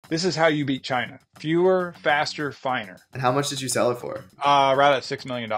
This is how you beat China. Fewer, faster, finer. And how much did you sell it for? Right at $6 million.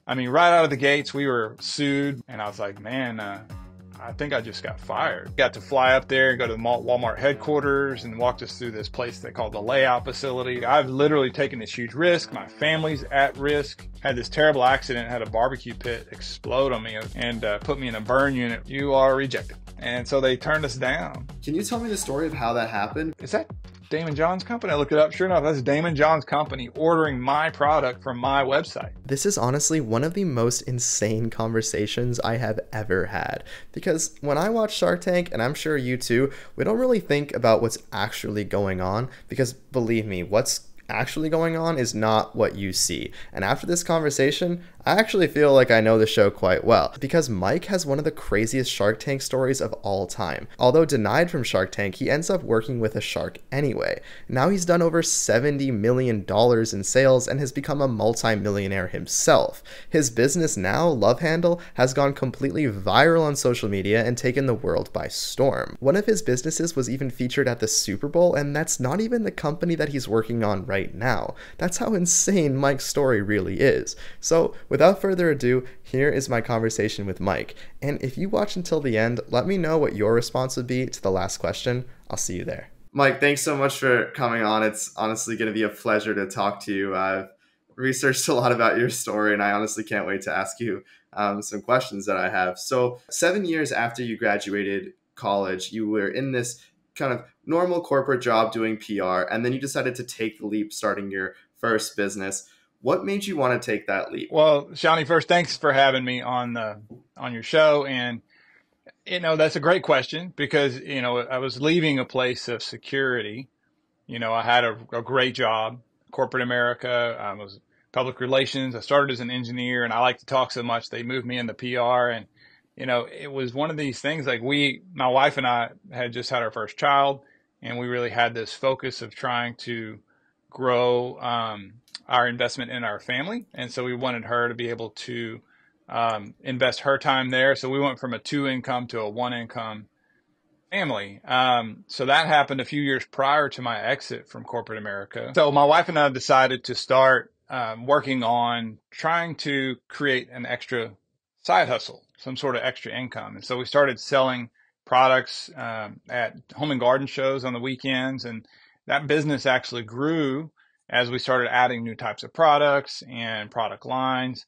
I mean, right out of the gates, we were sued. And I was like, man, I think I just got fired. Got to fly up there and go to the Walmart headquarters and walked us through this place they call the layout facility. I've literally taken this huge risk. My family's at risk. Had this terrible accident, had a barbecue pit explode on me and put me in a burn unit. You are rejected. And so they turned us down. Can you tell me the story of how that happened? Is that Daymond John's company? I looked it up. Sure enough, that's Daymond John's company ordering my product from my website. This is honestly one of the most insane conversations I have ever had. Because when I watch Shark Tank, and I'm sure you too, we don't really think about what's actually going on. Because believe me, what's actually going on is not what you see. And after this conversation, I actually feel like I know the show quite well, because Mike has one of the craziest Shark Tank stories of all time. Although denied from Shark Tank, he ends up working with a shark anyway. Now he's done over $70 million in sales and has become a multi-millionaire himself. His business now, LoveHandle, has gone completely viral on social media and taken the world by storm. One of his businesses was even featured at the Super Bowl, and that's not even the company that he's working on right now. That's how insane Mike's story really is. So, without further ado, here is my conversation with Mike. And if you watch until the end, let me know what your response would be to the last question. I'll see you there. Mike, thanks so much for coming on. It's honestly going to be a pleasure to talk to you. I've researched a lot about your story, and I honestly can't wait to ask you some questions that I have. So 7 years after you graduated college, you were in this kind of normal corporate job doing PR, and then you decided to take the leap starting your first business. What made you want to take that leap? Well, Shani, first, thanks for having me on your show. And, that's a great question because, I was leaving a place of security. I had a great job, corporate America. I was public relations. I started as an engineer and I like to talk so much. They moved me into PR and, it was one of these things like my wife and I had just had our first child and we really had this focus of trying to grow, our investment in our family. And so we wanted her to be able to invest her time there. So we went from a 2-income to a 1-income family. So that happened a few years prior to my exit from corporate America. So my wife and I decided to start working on trying to create an extra side hustle, some sort of extra income. And so we started selling products at home and garden shows on the weekends. And that business actually grew as we started adding new types of products and product lines.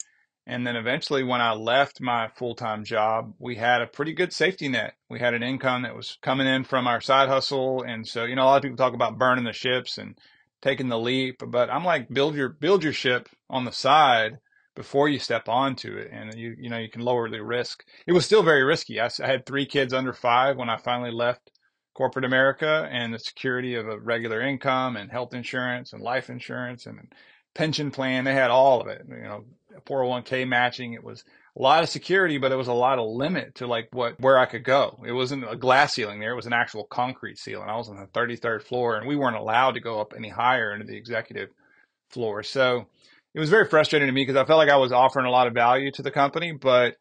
And then eventually when I left my full-time job, we had a pretty good safety net. We had an income that was coming in from our side hustle. And so, a lot of people talk about burning the ships and taking the leap, but I'm like, build your ship on the side before you step onto it. And you can lower the risk. It was still very risky. I had 3 kids under 5 when I finally left corporate America, and the security of a regular income and health insurance and life insurance and pension plan. They had all of it, 401k matching. It was a lot of security, but it was a lot of limit to where I could go. It wasn't a glass ceiling there. It was an actual concrete ceiling. I was on the 33rd floor and we weren't allowed to go up any higher into the executive floor. So it was very frustrating to me because I felt like I was offering a lot of value to the company, but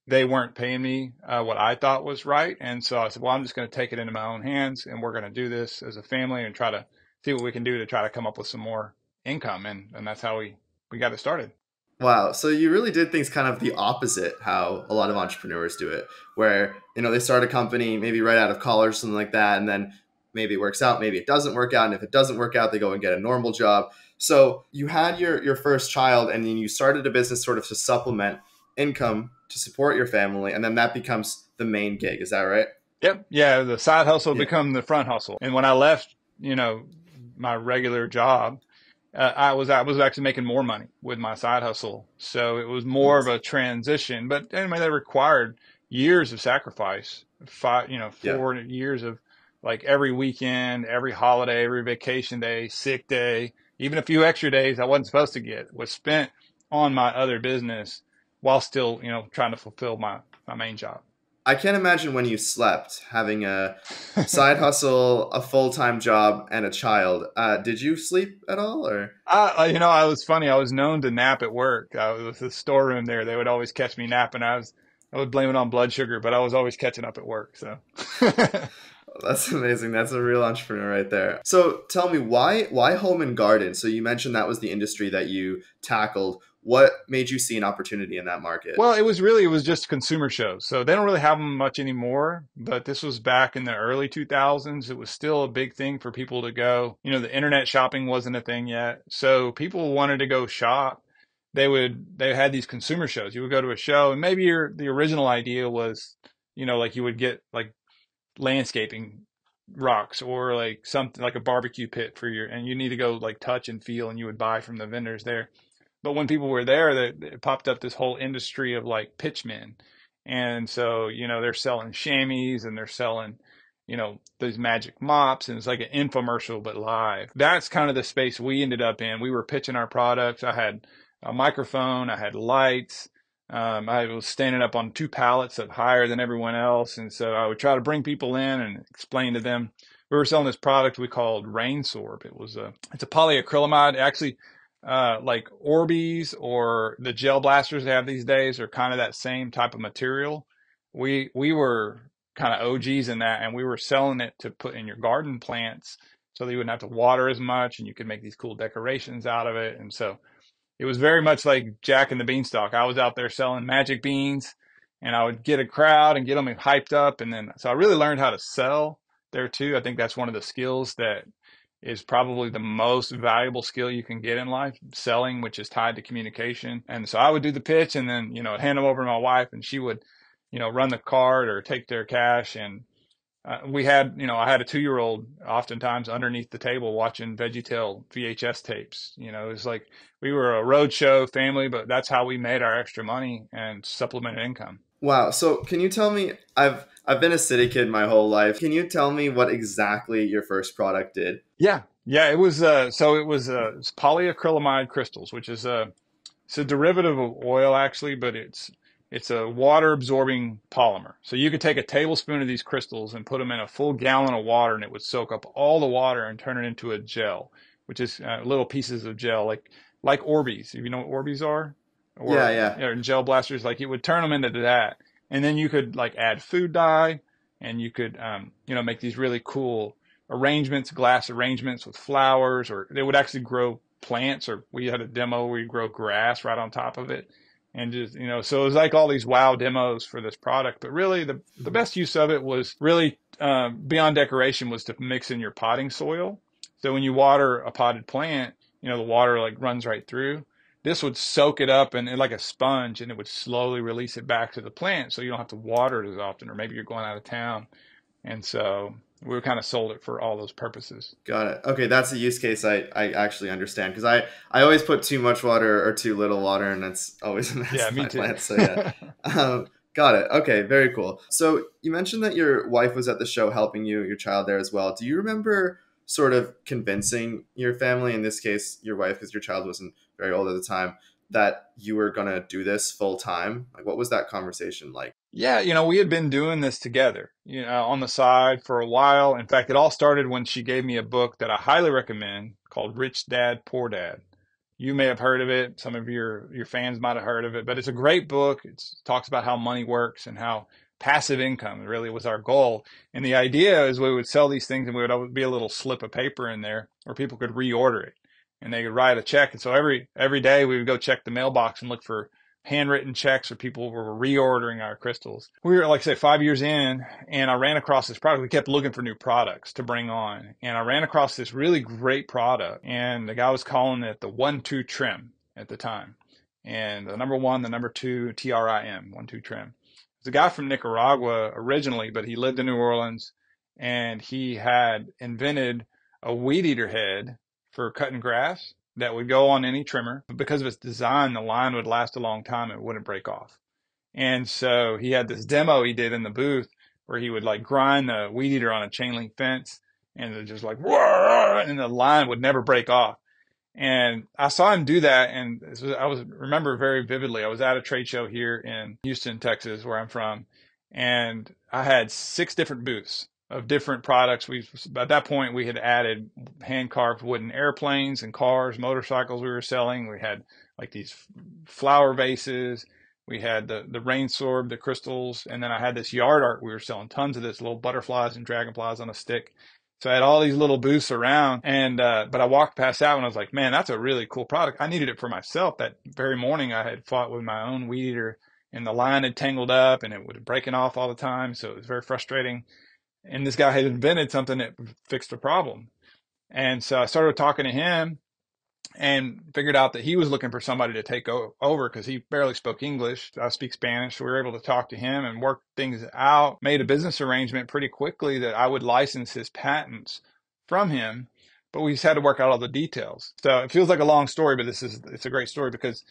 they weren't paying me what I thought was right. And so I said, well, I'm just going to take it into my own hands and we're going to do this as a family and try to see what we can do to try to come up with some more income. And that's how we got it started. Wow. So you really did things kind of the opposite how a lot of entrepreneurs do it, where, they start a company maybe right out of college, something like that. And then maybe it works out, maybe it doesn't work out. And if it doesn't work out, they go and get a normal job. So you had your first child and then you started a business sort of to supplement income to support your family. And then that becomes the main gig. Is that right? Yep. Yeah. The side hustle become the front hustle. And when I left, my regular job, I was actually making more money with my side hustle. So it was more of a transition, but anyway, that required years of sacrifice, 4 years of like every weekend, every holiday, every vacation day, sick day, even a few extra days I wasn't supposed to get was spent on my other business while still, trying to fulfill my main job. I can't imagine when you slept, having a side hustle, a full-time job, and a child. Did you sleep at all, or? I was funny. I was known to nap at work. I was the storeroom there. They would always catch me napping. I would blame it on blood sugar, but I was always catching up at work. So. That's amazing. That's a real entrepreneur right there. So tell me, why home and garden? So you mentioned that was the industry that you tackled. What made you see an opportunity in that market? Well, it was just consumer shows. So they don't really have them much anymore, but this was back in the early 2000s. It was still a big thing for people to go. You know, the internet shopping wasn't a thing yet. So people wanted to go shop. They had these consumer shows. You would go to a show and maybe the original idea was, you know, like you would get like landscaping rocks or like something like a barbecue pit for and you need to go like touch and feel and you would buy from the vendors there. But when people were there, it popped up this whole industry of like pitchmen. And so, you know, they're selling chamois and they're selling, you know, these magic mops and it's like an infomercial, but live. That's kind of the space we ended up in. We were pitching our products. I had a microphone, I had lights. I was standing up on two pallets up higher than everyone else. And so I would try to bring people in and explain to them. We were selling this product we called Rainsorb. It's a polyacrylamide. Actually, like Orbeez or the gel blasters they have these days are kind of that same type of material. We were kind of OGs in that, and we were selling it to put in your garden plants so that you wouldn't have to water as much and you could make these cool decorations out of it. And so it was very much like Jack and the Beanstalk. I was out there selling magic beans and I would get a crowd and get them hyped up. And then, so I really learned how to sell there too. I think that's one of the skills that is probably the most valuable skill you can get in life, selling, which is tied to communication. And so I would do the pitch and then, you know, hand them over to my wife and she would, you know, run the card or take their cash. And we had, you know, I had a 2-year-old oftentimes underneath the table watching VeggieTale VHS tapes. You know, it was like we were a roadshow family, but that's how we made our extra money and supplemented income. Wow. So can you tell me, I've been a city kid my whole life. Can you tell me what exactly your first product did? Yeah. Yeah. It was, it's polyacrylamide crystals, which is it's a derivative of oil actually, but it's a water absorbing polymer. So you could take a tablespoon of these crystals and put them in a full gallon of water and it would soak up all the water and turn it into a gel, which is little pieces of gel, like Orbeez, if you know what Orbeez are. Or, Yeah. or gel blasters, like it would turn them into that. And then you could like add food dye and you could, you know, make these really cool arrangements, glass arrangements with flowers, or they would actually grow plants, or we had a demo where you grow grass right on top of it. And just, you know, so it was like all these wow demos for this product. But really the best use of it was really, beyond decoration, was to mix in your potting soil. So when you water a potted plant, you know, the water like runs right through. This would soak it up and like a sponge, and it would slowly release it back to the plant. So you don't have to water it as often, or maybe you're going out of town. And so we were kind of sold it for all those purposes. Got it. Okay, that's a use case I actually understand, because I always put too much water or too little water, and it's always a mess Yeah, in me my too. plants. So yeah. Got it. Okay, very cool. So you mentioned that your wife was at the show helping you, your child there as well. Do you remember sort of convincing your family, in this case your wife, because your child wasn't very old at the time, that you were going to do this full time? Like, what was that conversation like? Yeah, you know, we had been doing this together, you know, on the side for a while. In fact, it all started when she gave me a book that I highly recommend called Rich Dad, Poor Dad. You may have heard of it. Some of your fans might have heard of it, but it's a great book. It talks about how money works and how passive income really was our goal. And the idea is we would sell these things and we would always be a little slip of paper in there where people could reorder it and they could write a check. And so every day we would go check the mailbox and look for handwritten checks or people were reordering our crystals. We were, like I say, 5 years in, and I ran across this product. We kept looking for new products to bring on, and I ran across this really great product, and the guy was calling it the 1-2 trim at the time. And the number 1, the number 2, TRIM, 1-2 trim. It's a guy from Nicaragua originally, but he lived in New Orleans, and he had invented a weed eater head for cutting grass that would go on any trimmer. But because of its design, the line would last a long time. It wouldn't break off. And so he had this demo he did in the booth where he would like grind the weed eater on a chain link fence and it just like, whoa, and the line would never break off. And I saw him do that. And remember very vividly, I was at a trade show here in Houston, Texas, where I'm from. And I had 6 different booths of different products. At that point, we had added hand-carved wooden airplanes and cars, motorcycles we were selling. We had like these flower vases. We had the Rainsorb, the crystals, and then I had this yard art. We were selling tons of this, little butterflies and dragonflies on a stick. So I had all these little booths around, and but I walked past that one. I was like, man, that's a really cool product. I needed it for myself. That very morning, I had fought with my own weed eater, and the line had tangled up, and it was breaking off all the time. So it was very frustrating. And this guy had invented something that fixed the problem. And so I started talking to him and figured out that he was looking for somebody to take over because he barely spoke English. I speak Spanish. So we were able to talk to him and work things out, made a business arrangement pretty quickly that I would license his patents from him, but we just had to work out all the details. So it feels like a long story, but it's a great story because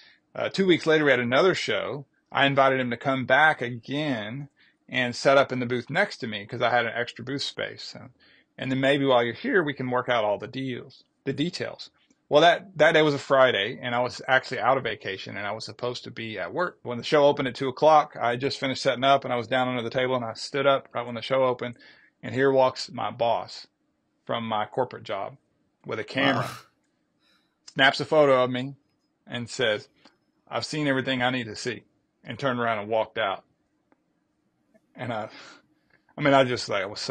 2 weeks later we had another show. I invited him to come back again and set up in the booth next to me because I had an extra booth space. So, and then maybe while you're here, we can work out all the details. Well, that day was a Friday, and I was actually out of vacation, and I was supposed to be at work. When the show opened at 2:00, I just finished setting up, and I was down under the table, and I stood up right when the show opened, and here walks my boss from my corporate job with a camera, snaps a photo of me, and says, "I've seen everything I need to see," and turned around and walked out. And I just like, it's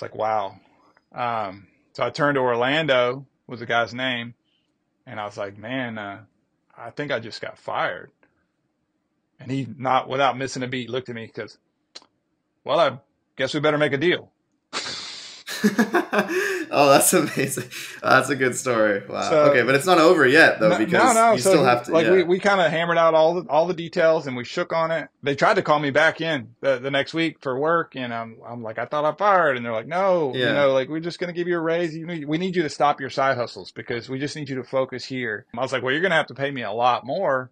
like, wow. So I turned to Orlando, was the guy's name, and I was like, man, I think I just got fired. And he, not without missing a beat, looked at me because, well, I guess we better make a deal. Oh, that's amazing. That's a good story. Wow. So, okay, but it's not over yet though, because you still have to. Like we kind of hammered out all the details and we shook on it. They tried to call me back in the next week for work, and I'm like, I thought I fired, and they're like, no, like we're just gonna give you a raise. We need you to stop your side hustles because we just need you to focus here. I was like, well, you're gonna have to pay me a lot more.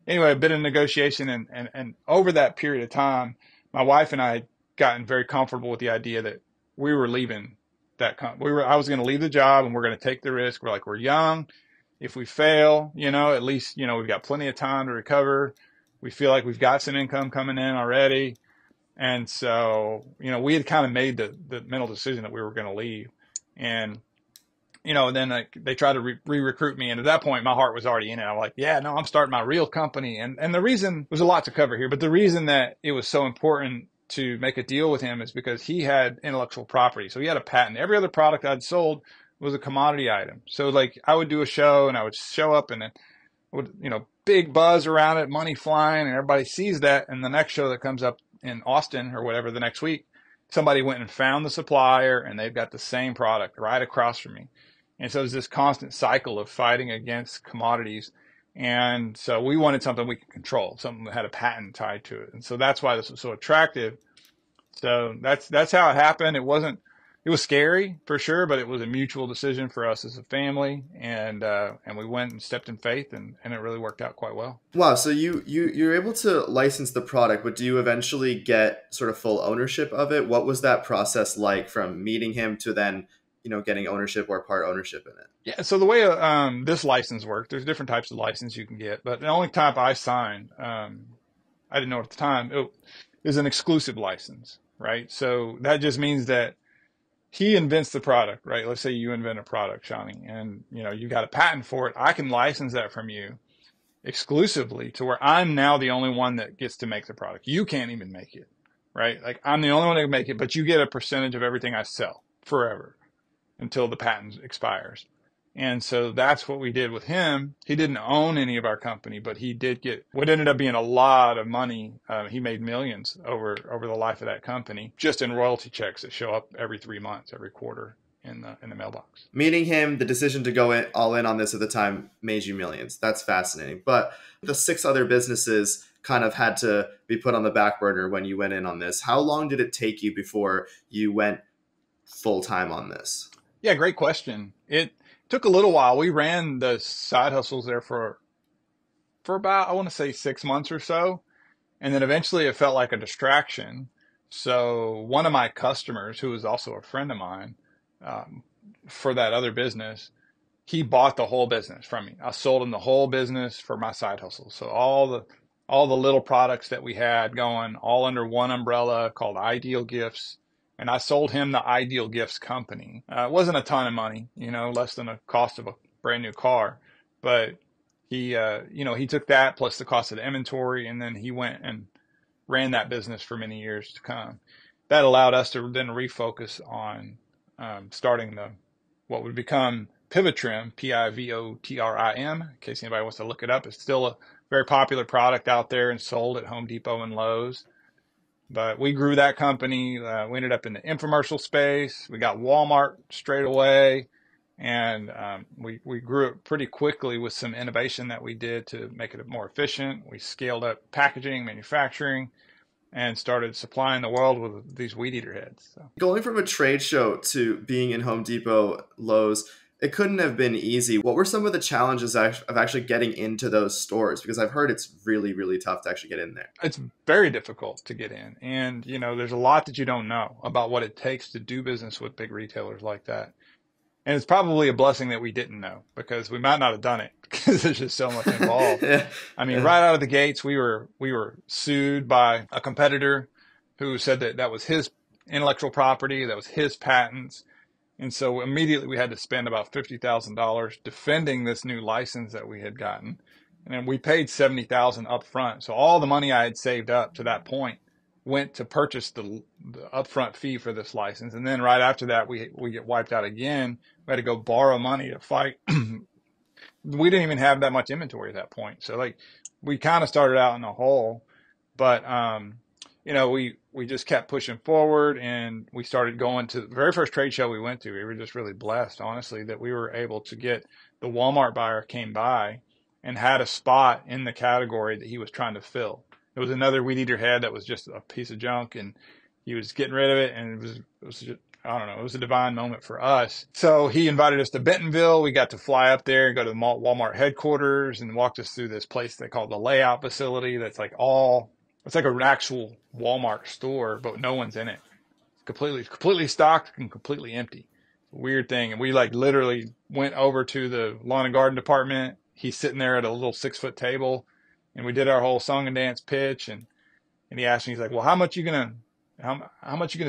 Anyway, a bit of negotiation, and over that period of time, my wife and I had gotten very comfortable with the idea that we were leaving. I was going to leave the job and we're going to take the risk. We're like, we're young. If we fail, at least, we've got plenty of time to recover. We feel like we've got some income coming in already. And so, we had kind of made the mental decision that we were going to leave. And, then they tried to re-recruit me. And at that point, my heart was already in it. I'm like, yeah, no, I'm starting my real company. And the reason, there's a lot to cover here, but the reason that it was so important to make a deal with him is because he had intellectual property. So he had a patent. Every other product I'd sold was a commodity item. So like I would do a show and I would show up and it would, big buzz around it, money flying, and everybody sees that. And the next show that comes up in Austin or whatever the next week, somebody went and found the supplier and they've got the same product right across from me. And so it's this constant cycle of fighting against commodities. And so we wanted something we could control, something that had a patent tied to it. And so that's why this was so attractive. So that's how it happened. It was scary for sure, but it was a mutual decision for us as a family. And we went and stepped in faith and it really worked out quite well. Wow. So you're able to license the product, but do you eventually get sort of full ownership of it? What was that process like from meeting him to then, getting ownership or part ownership in it? Yeah. So the way this license works, there's different types of license you can get, but the only type I signed, I didn't know at the time, it is an exclusive license, right? So that just means that he invents the product, right? Let's say you invent a product, Shani, and you got a patent for it. I can license that from you exclusively to where I'm now the only one that gets to make the product. You can't even make it, right? Like I'm the only one that can make it, but you get a percentage of everything I sell forever until the patent expires. And so that's what we did with him. He didn't own any of our company, but he did get what ended up being a lot of money. He made millions over the life of that company, just in royalty checks that show up every 3 months, every quarter in the mailbox. Meeting him, the decision to go all in on this at the time made you millions. That's fascinating. But the 6 other businesses kind of had to be put on the back burner when you went in on this. How long did it take you before you went full time on this? Yeah, great question. It took a little while. We ran the side hustles there for about, I want to say 6 months or so. And then eventually it felt like a distraction. So one of my customers, who was also a friend of mine, for that other business, he bought the whole business from me. I sold him the whole business for my side hustle. So all the little products that we had going all under one umbrella called Ideal Gifts. And I sold him the Ideal Gifts company. It wasn't a ton of money, less than the cost of a brand new car, but he took that plus the cost of the inventory, and then he went and ran that business for many years to come. That allowed us to then refocus on starting what would become Pivotrim, Pivotrim, in case anybody wants to look it up. It's still a very popular product out there and sold at Home Depot and Lowe's. But we grew that company. We ended up in the infomercial space. We got Walmart straight away. And we grew it pretty quickly with some innovation that we did to make it more efficient. We scaled up packaging, manufacturing, and started supplying the world with these weed eater heads. So. Going from a trade show to being in Home Depot, Lowe's, it couldn't have been easy. What were some of the challenges of actually getting into those stores? Because I've heard it's really, really tough to actually get in there. It's very difficult to get in. And, there's a lot that you don't know about what it takes to do business with big retailers like that. And it's probably a blessing that we didn't know, because we might not have done it because there's just so much involved. Yeah. I mean, right out of the gates, we were sued by a competitor who said that was his intellectual property, that was his patents. And so immediately we had to spend about $50,000 defending this new license that we had gotten. And then we paid $70,000 up front. So all the money I had saved up to that point went to purchase the upfront fee for this license. And then right after that, we get wiped out again. We had to go borrow money to fight. We didn't even have that much inventory at that point. So we kind of started out in a hole, but, we just kept pushing forward, and we started going to the very first trade show we went to. We were just really blessed, honestly, that we were able to get the Walmart buyer came by and had a spot in the category that he was trying to fill. It was another weed eater head that was just a piece of junk, and he was getting rid of it. And it was just, I don't know, it was a divine moment for us. So he invited us to Bentonville. We got to fly up there and go to the Walmart headquarters, and walked us through this place they call the layout facility. That's it's like an actual Walmart store, but no one's in it. It's completely stocked and completely empty. Weird thing. And we literally went over to the lawn and garden department. He's sitting there at a little 6-foot table, and we did our whole song and dance pitch. And he asked me, he's like, well, how much you gonna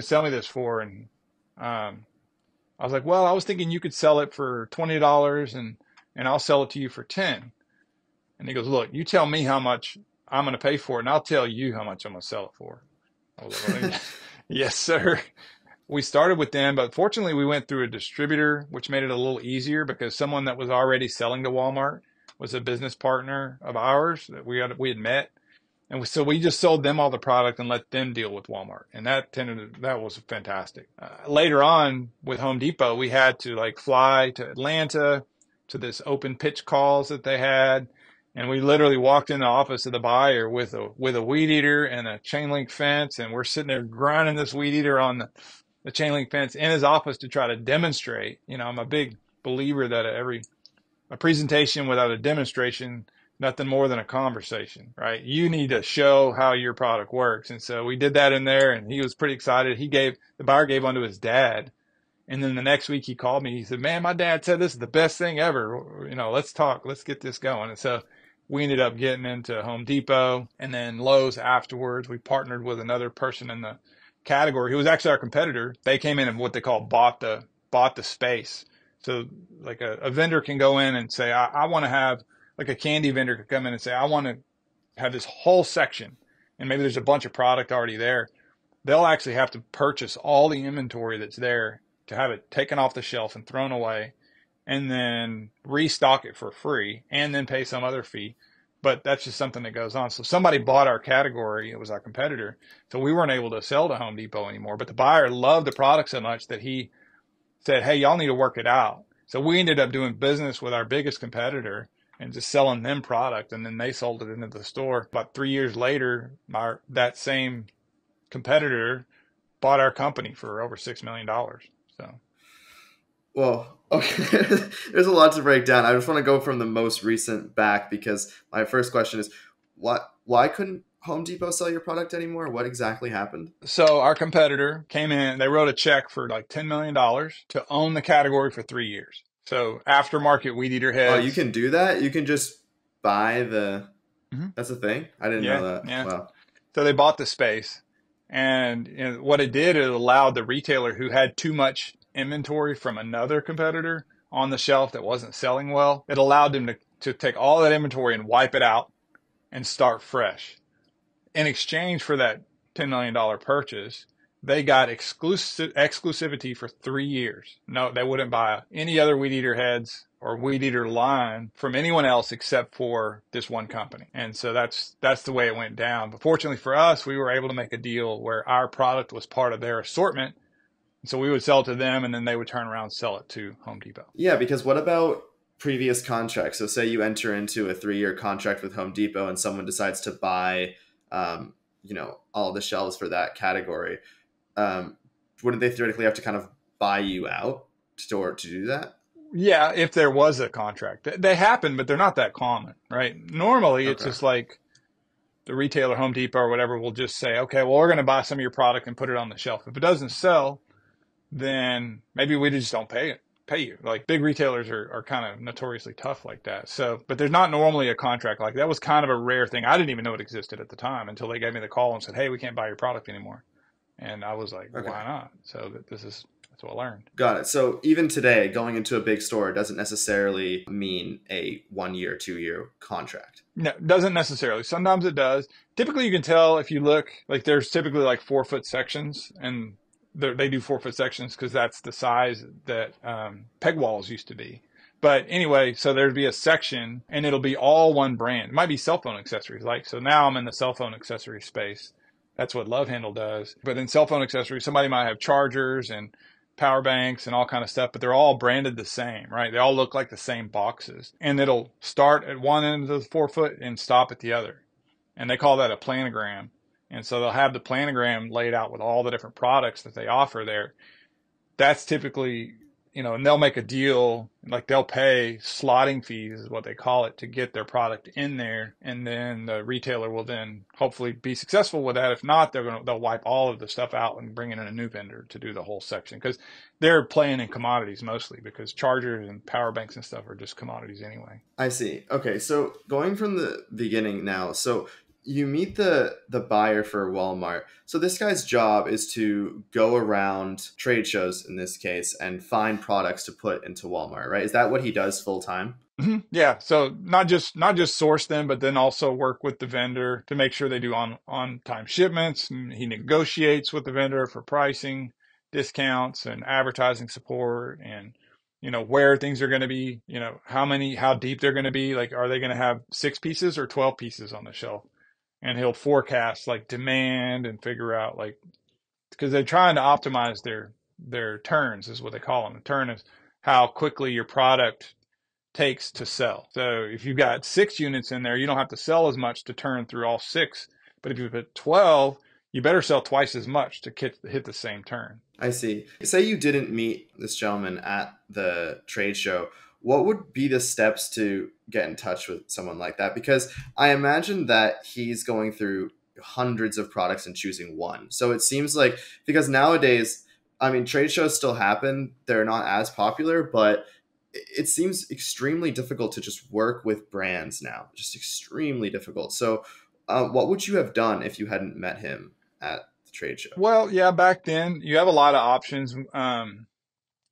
sell me this for? And I was like, well, I was thinking you could sell it for $20 and I'll sell it to you for 10. And he goes, look, you tell me how much I'm going to pay for it, and I'll tell you how much I'm going to sell it for. I was like, well, yes, sir. We started with them, but fortunately we went through a distributor, which made it a little easier, because someone that was already selling to Walmart was a business partner of ours that we had met. And so we just sold them all the product and let them deal with Walmart. And that was fantastic. Later on with Home Depot, we had to fly to Atlanta to this open pitch calls that they had. And we literally walked in the office of the buyer with a weed eater and a chain link fence. And we're sitting there grinding this weed eater on the chain link fence in his office to try to demonstrate. I'm a big believer that a presentation without a demonstration, nothing more than a conversation, right? You need to show how your product works. And so we did that in there, and he was pretty excited. The buyer gave one to his dad. And then the next week he called me. He said, man, my dad said this is the best thing ever. Let's talk. Let's get this going. And so we ended up getting into Home Depot and then Lowe's afterwards. We partnered with another person in the category who was actually our competitor. They came in and what they call bought the space. So a vendor can go in and say, I want to have, a candy vendor could come in and say, I want to have this whole section, and maybe there's a bunch of product already there. They'll actually have to purchase all the inventory that's there to have it taken off the shelf and thrown away, and then restock it for free and then pay some other fee. But that's just something that goes on. So somebody bought our category. It was our competitor. So we weren't able to sell to Home Depot anymore. But the buyer loved the product so much that he said, hey, y'all need to work it out. So we ended up doing business with our biggest competitor and just selling them product. And then they sold it into the store. About 3 years later, that same competitor bought our company for over $6 million. So. Well, okay. There's a lot to break down. I just want to go from the most recent back, because my first question is, why couldn't Home Depot sell your product anymore? What exactly happened? So our competitor came in, they wrote a check for $10 million to own the category for 3 years. So aftermarket weed eater heads. Oh, you can do that? You can just buy that's a thing? I didn't know that. Yeah. Wow. So they bought the space, and what it did, it allowed the retailer who had too much inventory from another competitor on the shelf that wasn't selling well, it allowed them to take all that inventory and wipe it out and start fresh. In exchange for that $10 million purchase, they got exclusivity for 3 years. No, they wouldn't buy any other weed eater heads or weed eater line from anyone else except for this one company. And so that's the way it went down. But fortunately for us, we were able to make a deal where our product was part of their assortment. So we would sell it to them, and then they would turn around and sell it to Home Depot. Yeah, because what about previous contracts? So say you enter into a 3-year contract with Home Depot and someone decides to buy, all the shelves for that category. Wouldn't they theoretically have to kind of buy you out to do that? Yeah, if there was a contract. They happen, but they're not that common, right? Normally, it's just like the retailer, Home Depot or whatever, will just say, okay, well, we're going to buy some of your product and put it on the shelf. If it doesn't sell, then maybe we just don't pay you. Like big retailers are kind of notoriously tough like that. So, but there's not normally a contract like that. Was kind of a rare thing. I didn't even know it existed at the time until they gave me the call and said, hey, we can't buy your product anymore. And I was like, why not? So that's what I learned. Got it. So even today, going into a big store doesn't necessarily mean a 1 year, 2 year contract. No, doesn't necessarily. Sometimes it does. Typically, you can tell if you look, like there's typically like 4-foot sections, and they do 4-foot sections because that's the size that peg walls used to be. But anyway, so there'd be a section and it'll be all one brand. It might be cell phone accessories. Like, so now I'm in the cell phone accessory space. That's what LoveHandle does. But in cell phone accessories, somebody might have chargers and power banks and all kind of stuff, but they're all branded the same, right? They all look like the same boxes. And it'll start at one end of the 4-foot and stop at the other. And they call that a planogram. And so they'll have the planogram laid out with all the different products that they offer there. That's typically, and they'll make a deal, like they'll pay slotting fees is what they call it to get their product in there. And then the retailer will then hopefully be successful with that. If not, they'll wipe all of the stuff out and bring in a new vendor to do the whole section, because they're playing in commodities mostly, because chargers and power banks and stuff are just commodities anyway. I see. Okay. So going from the beginning now, so you meet the buyer for Walmart. So this guy's job is to go around trade shows in this case and find products to put into Walmart, right? Is that what he does full time? Mm-hmm. Yeah. So not just source them, but then also work with the vendor to make sure they do on time shipments. And he negotiates with the vendor for pricing, discounts, and advertising support, and where things are going to be, how deep they're going to be. Like, are they going to have 6 pieces or 12 pieces on the shelf? And he'll forecast like demand and figure out, like, because they're trying to optimize their turns is what they call them. The turn is how quickly your product takes to sell. So if you've got 6 units in there, you don't have to sell as much to turn through all 6. But if you put 12, you better sell twice as much to hit the same turn. I see. Say you didn't meet this gentleman at the trade show. What would be the steps to get in touch with someone like that? Because I imagine that he's going through hundreds of products and choosing one. So it seems like, because nowadays, I mean, trade shows still happen. They're not as popular, but it seems extremely difficult to just work with brands now. Just extremely difficult. So what would you have done if you hadn't met him at the trade show? Well, yeah, back then you have a lot of options.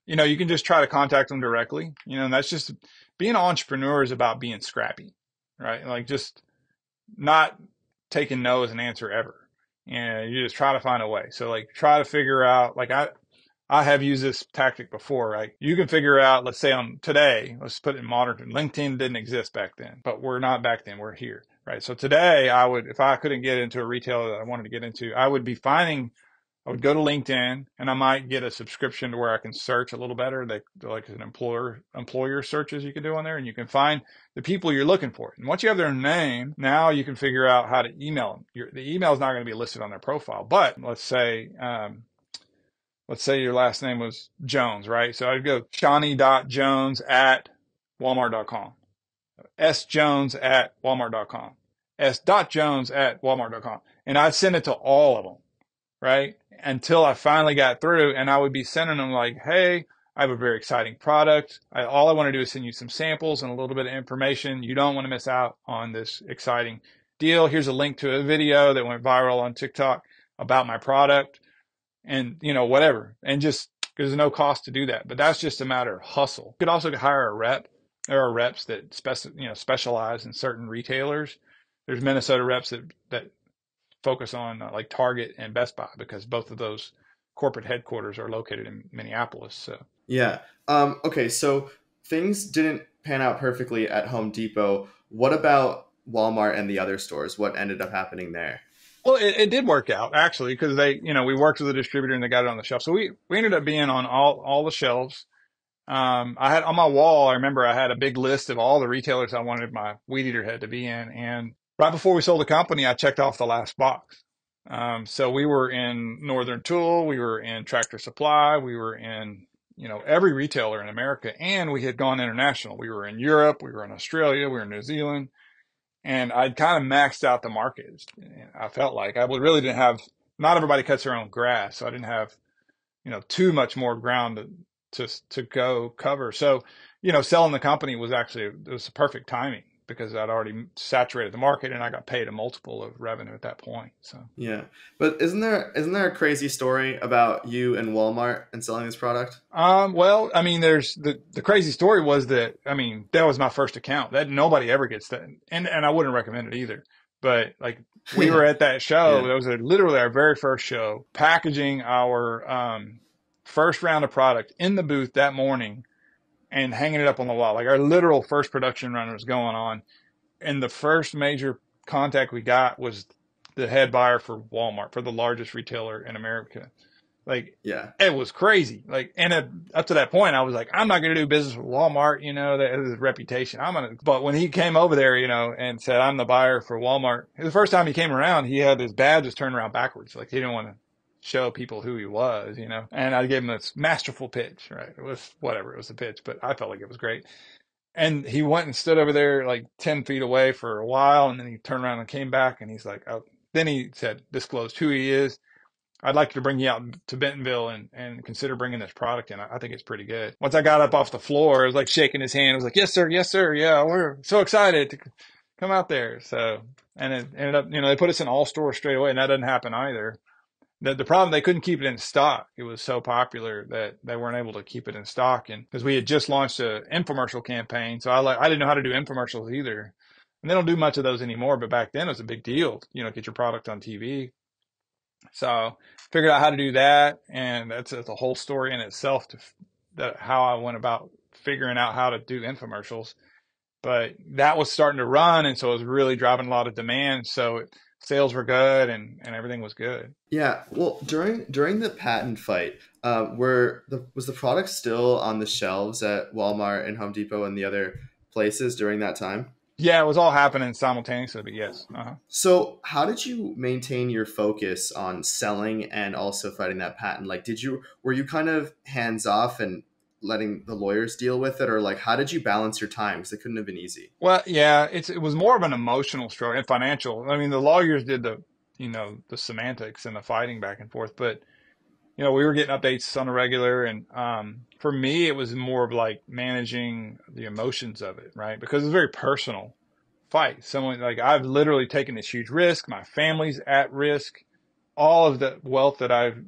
You can just try to contact them directly, and that's just being an entrepreneur is about being scrappy, right? Like just not taking no as an answer ever. And you just try to find a way. So like try to figure out, like I have used this tactic before, right? You can figure out, let's say on today, let's put it in modern, LinkedIn didn't exist back then, but we're not back then, we're here, right? So today if I couldn't get into a retailer that I wanted to get into, I would go to LinkedIn and I might get a subscription to where I can search a little better. They're like an employer searches you can do on there, and you can find the people you're looking for. And once you have their name, now you can figure out how to email them. The email is not going to be listed on their profile, but let's say your last name was Jones, right? So I'd go shani.jones@walmart.com, sjones@walmart.com, s.jones@walmart.com. And I'd send it to all of them, right? Until I finally got through, and I would be sending them like, hey, I have a very exciting product. All I want to do is send you some samples and a little bit of information. You don't want to miss out on this exciting deal. Here's a link to a video that went viral on TikTok about my product, and whatever. And just, there's no cost to do that, but that's just a matter of hustle. You could also hire a rep, there are reps that specialize in certain retailers. There's Minnesota reps that focus on like Target and Best Buy because both of those corporate headquarters are located in Minneapolis. So Yeah. Okay. So things didn't pan out perfectly at Home Depot. What about Walmart and the other stores? What ended up happening there? well, it did work out actually because we worked with a distributor and they got it on the shelf. So we ended up being on all the shelves. I had on my wall, I remember I had a big list of all the retailers I wanted my weed eater head to be in. And right before we sold the company, I checked off the last box. So we were in Northern Tool, we were in Tractor Supply, we were in, every retailer in America, and we had gone international. We were in Europe, we were in Australia, we were in New Zealand, and I'd kind of maxed out the market. I felt like I really didn't have, not everybody cuts their own grass. So I didn't have, too much more ground to go cover. So, selling the company was it was perfect timing because I'd already saturated the market and I got paid a multiple of revenue at that point. So Yeah. But isn't there a crazy story about you and Walmart and selling this product? well, I mean, there's the crazy story was that, I mean, that was my first account that nobody ever gets that. And I wouldn't recommend it either, but like we were at that show. Yeah. That was literally our very first show, packaging our, first round of product in the booth that morning and hanging it up on the wall. Like our literal first production run was going on. And the first major contact we got was the head buyer for Walmart, for the largest retailer in America. Like, Yeah. it was crazy. Like, and up to that point, I was like, I'm not going to do business with Walmart. That is a reputation. But when he came over there, and said, I'm the buyer for Walmart, the first time he came around, he had his badges turned around backwards. Like, he didn't want to show people who he was, and I gave him this masterful pitch, right? It was whatever. It was a pitch, but I felt like it was great. And he went and stood over there like 10 feet away for a while. And then he turned around and came back and he's like, oh, then he said, disclosed who he is. I'd like to bring you out to Bentonville and consider bringing this product in. I think it's pretty good. Once I got up off the floor, I was like shaking his hand. I was like, yes, sir. Yes, sir. Yeah, we're so excited to come out there. So, and it ended up, they put us in all stores straight away, and that doesn't happen either. The problem, they couldn't keep it in stock. It was so popular that they weren't able to keep it in stock. And because we had just launched an infomercial campaign, so I didn't know how to do infomercials either. And they don't do much of those anymore, but back then it was a big deal, get your product on TV. So figured out how to do that, and that's a whole story in itself how I went about figuring out how to do infomercials. But that was starting to run, and so it was really driving a lot of demand. So sales were good, and everything was good. Yeah. Well, during the patent fight, was the product still on the shelves at Walmart and Home Depot and the other places during that time? Yeah, it was all happening simultaneously, but yes. Uh-huh. So how did you maintain your focus on selling and also fighting that patent? Like, were you kind of hands off and letting the lawyers deal with it, or like, how did you balance your time? Because it couldn't have been easy. Well, yeah, it was more of an emotional struggle and financial. I mean, the lawyers did the semantics and the fighting back and forth, but we were getting updates on a regular, and for me, it was more of like managing the emotions of it, right? Because it's a very personal fight. Someone like, I've literally taken this huge risk. My family's at risk. All of the wealth that I've,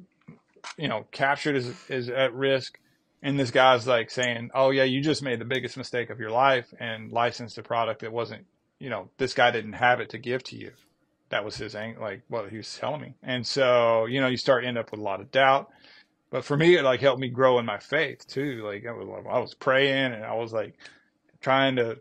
captured is at risk. And this guy's like saying, oh yeah, you just made the biggest mistake of your life and licensed a product that wasn't, this guy didn't have it to give to you. That was his what he was telling me. And so, you end up with a lot of doubt. But for me, it helped me grow in my faith too. I was praying and I was trying to,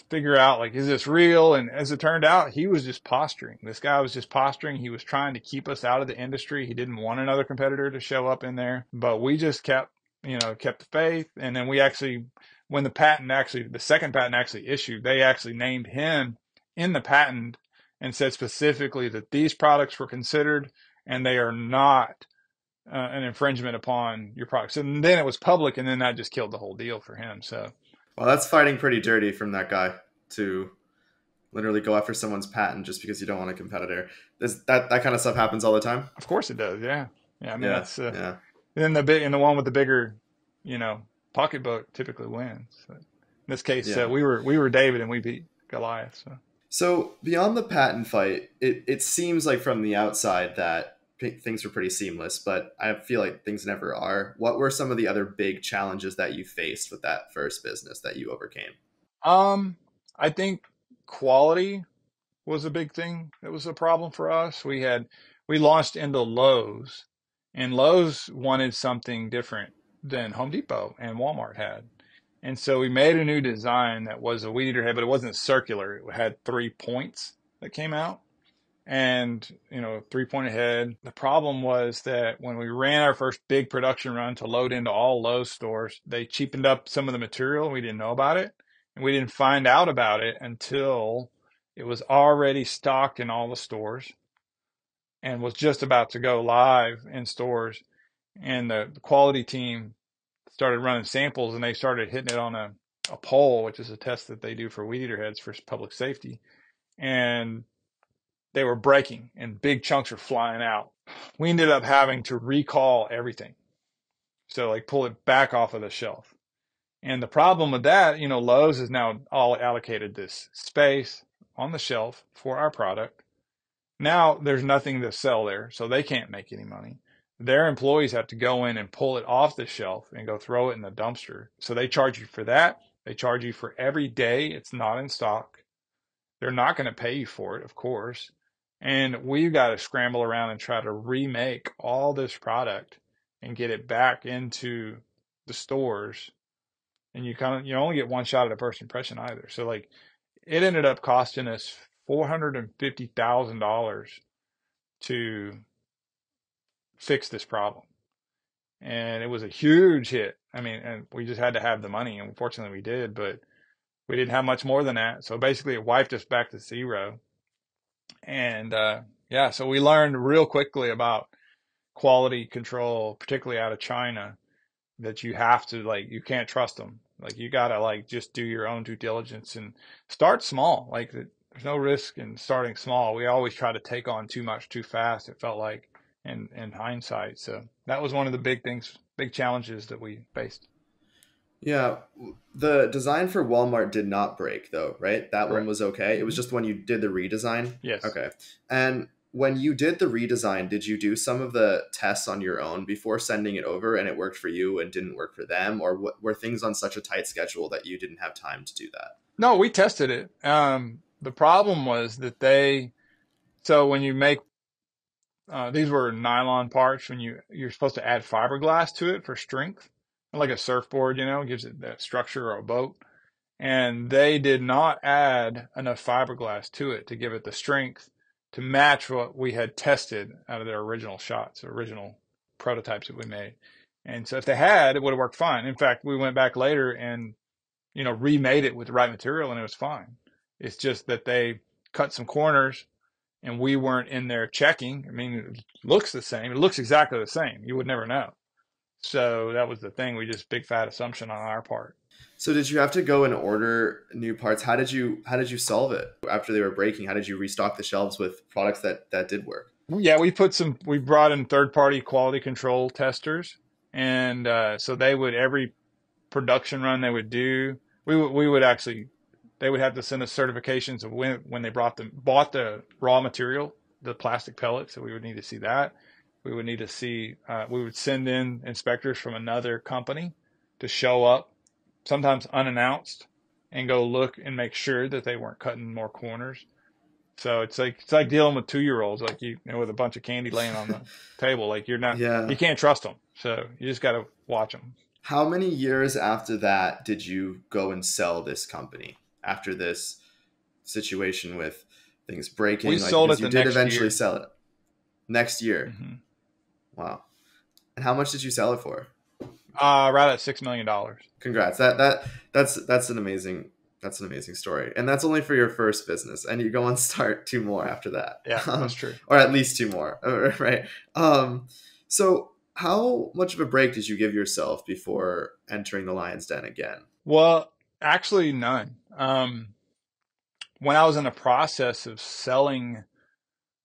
figure out is this real? And as it turned out, he was just posturing. This guy was just posturing. He was trying to keep us out of the industry. He didn't want another competitor to show up in there, but we just kept the faith. And then when the second patent actually issued, they actually named him in the patent and said specifically that these products were considered and they are not an infringement upon your products. And then it was public, and then that just killed the whole deal for him. So, well, that's fighting pretty dirty from that guy to literally go after someone's patent just because you don't want a competitor. That kind of stuff happens all the time. Of course it does. Yeah. Yeah. I mean, that's, yeah. And then the one with the bigger, pocketbook typically wins. So in this case, we were David and we beat Goliath. So beyond the patent fight, it seems like from the outside that things were pretty seamless, but I feel like things never are. What were some of the other big challenges that you faced with that first business that you overcame? I think quality was a big thing that was a problem for us. We launched into Lowe's, and Lowe's wanted something different than Home Depot and Walmart had. And so we made a new design that was a weed eater head, but it wasn't circular. It had 3 points that came out, and 3 point head. The problem was that when we ran our first big production run to load into all Lowe's stores, they cheapened up some of the material. We didn't know about it, and we didn't find out about it until it was already stocked in all the stores and was just about to go live in stores. And the quality team started running samples, and they started hitting it on a pole, which is a test that they do for weed eater heads for public safety. And they were breaking and big chunks were flying out. We ended up having to recall everything. So like pull it back off of the shelf. And the problem with that, Lowe's has now all allocated this space on the shelf for our product. Now there's nothing to sell there, so they can't make any money. Their employees have to go in and pull it off the shelf and go throw it in the dumpster. So they charge you for that. They charge you for every day it's not in stock. They're not going to pay you for it, of course. And we've got to scramble around and try to remake all this product and get it back into the stores. And you only get one shot at a first impression either. So like it ended up costing us $450,000 to fix this problem. And it was a huge hit. I mean, and we just had to have the money, and fortunately we did, but we didn't have much more than that. So basically it wiped us back to zero. And so we learned real quickly about quality control, particularly out of China, that you have to you can't trust them. Like you got to just do your own due diligence and start small. Like there's no risk in starting small. We always try to take on too much too fast, it felt like in hindsight. So that was one of the big challenges that we faced. Yeah, the design for Walmart did not break though, right? That Correct. one was okay. It was just when you did the redesign. Yes. Okay. And when you did the redesign, did you do some of the tests on your own before sending it over, and it worked for you and didn't work for them? Or were things on such a tight schedule that you didn't have time to do that? No, we tested it. The problem was that so when you make, these were nylon parts, when you're supposed to add fiberglass to it for strength, like a surfboard, gives it that structure, or a boat. And they did not add enough fiberglass to it to give it the strength to match what we had tested out of their original shots, original prototypes that we made. And so if they had, it would have worked fine. In fact, we went back later and, remade it with the right material, and it was fine. It's just that they cut some corners and we weren't in there checking. I mean, it looks the same. It looks exactly the same. You would never know. So that was the thing. We just big fat assumption on our part. So did you have to go and order new parts? How did you solve it after they were breaking? How did you restock the shelves with products that did work? Yeah, we brought in third-party quality control testers, and so they would, every production run they would do, they would have to send us certifications of when they bought the raw material, the plastic pellets. So we would need to see that. We would need to see, we would send in inspectors from another company to show up, sometimes unannounced, and go look and make sure that they weren't cutting more corners. So it's like dealing with 2-year-olds, with a bunch of candy laying on the table. Like you can't trust them. So you just got to watch them. How many years after that did you go and sell this company after this situation with things breaking? We sold it. You did eventually sell it next year. Mm-hmm. Wow. And how much did you sell it for? Right at $6 million. Congrats. That's an amazing story. And that's only for your first business. And you go and start 2 more after that. Yeah, that's true. Or at least 2 more. Right. So how much of a break did you give yourself before entering the Lion's Den again? Well, actually none. When I was in the process of selling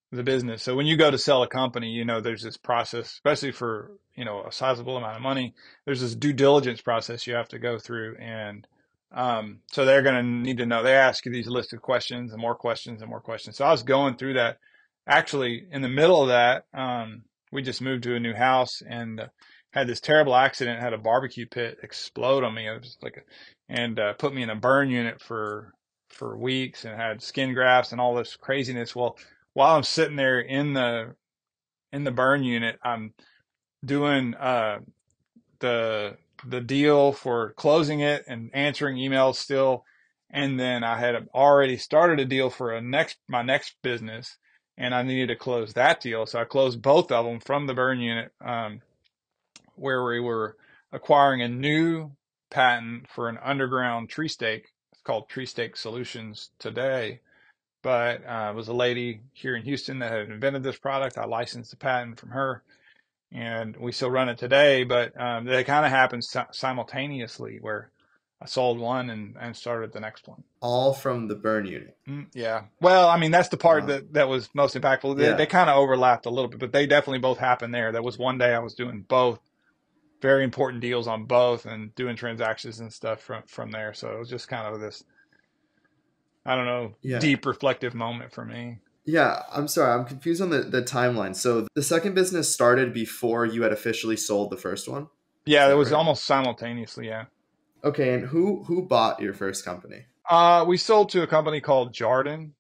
the business, so when you go to sell a company, there's this process, especially for, a sizable amount of money, there's this due diligence process you have to go through. And so they're going to need to know, they ask you these list of questions and more questions and more questions. So I was going through that. Actually, in the middle of that, we just moved to a new house and had this terrible accident, had a barbecue pit explode on me. It was like and put me in a burn unit for weeks and had skin grafts and all this craziness. Well, while I'm sitting there in the burn unit, I'm doing the the deal for closing it and answering emails still. And then I had already started a deal for my next business, and I needed to close that deal. So I closed both of them from the burn unit, where we were acquiring a new patent for an underground tree stake. It's called Tree Stake Solutions today. But it was a lady here in Houston that had invented this product. I licensed the patent from her, and we still run it today. But they kind of happened simultaneously, where I sold one and started the next one. All from the burn unit. Yeah. Well, I mean, that's the part Wow. that was most impactful. They Yeah. kind of overlapped a little bit, but they definitely both happened there. There was one day I was doing both, very important deals on both, and doing transactions and stuff from there. So it was just kind of this, I don't know, Yeah. deep reflective moment for me. Yeah, I'm sorry. I'm confused on the timeline. So the second business started before you had officially sold the first one? Is Yeah, it that was right? almost simultaneously. Yeah. Okay, and who bought your first company? We sold to a company called Jarden.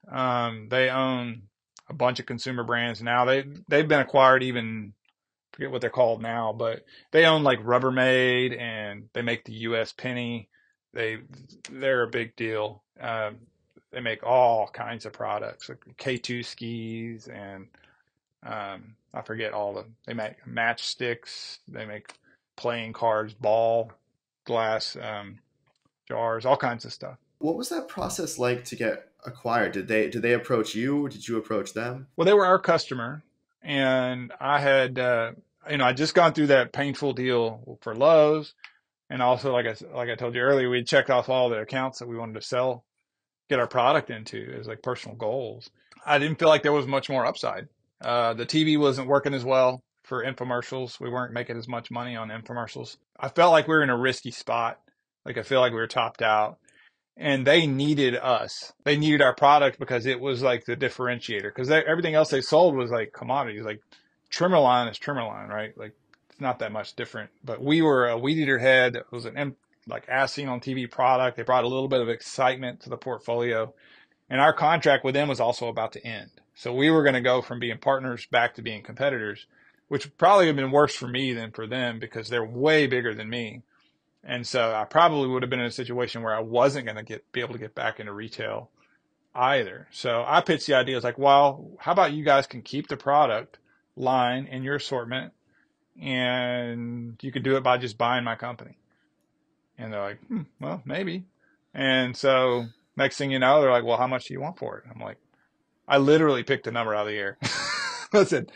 They own a bunch of consumer brands now. They've been acquired, even forget what they're called now, but they own like Rubbermaid, and they make the U.S. Penny. They're a big deal. They make all kinds of products, like K2 skis, and I forget all the. They make matchsticks. They make playing cards, ball, glass, jars, all kinds of stuff. What was that process like to get acquired? Did they approach you? Did you approach them? Well, they were our customer, and I had, I just gone through that painful deal for Lowe's, and also, like I told you earlier, we checked off all the accounts that we wanted to sell, get our product into as like personal goals. I didn't feel like there was much more upside. The TV wasn't working as well for infomercials. We weren't making as much money on infomercials. I felt like we were in a risky spot. Like I feel like we were topped out. And they needed us. They needed our product because it was like the differentiator. Because everything else they sold was like commodities. Like Trimmerline is Trimmerline, right? Like it's not that much different. But we were a weed eater head. It was like as seen on TV product. They brought a little bit of excitement to the portfolio. And our contract with them was also about to end. So we were going to go from being partners back to being competitors, which probably would have been worse for me than for them because they're way bigger than me. And so I probably would have been in a situation where I wasn't going to be able to get back into retail either. So I pitched the idea. It's like, well, how about you guys can keep the product line in your assortment, and you could do it by just buying my company. And they're like, well, maybe. And so next thing you know, they're like, well, how much do you want for it? I'm like, I literally picked a number out of the air. I said,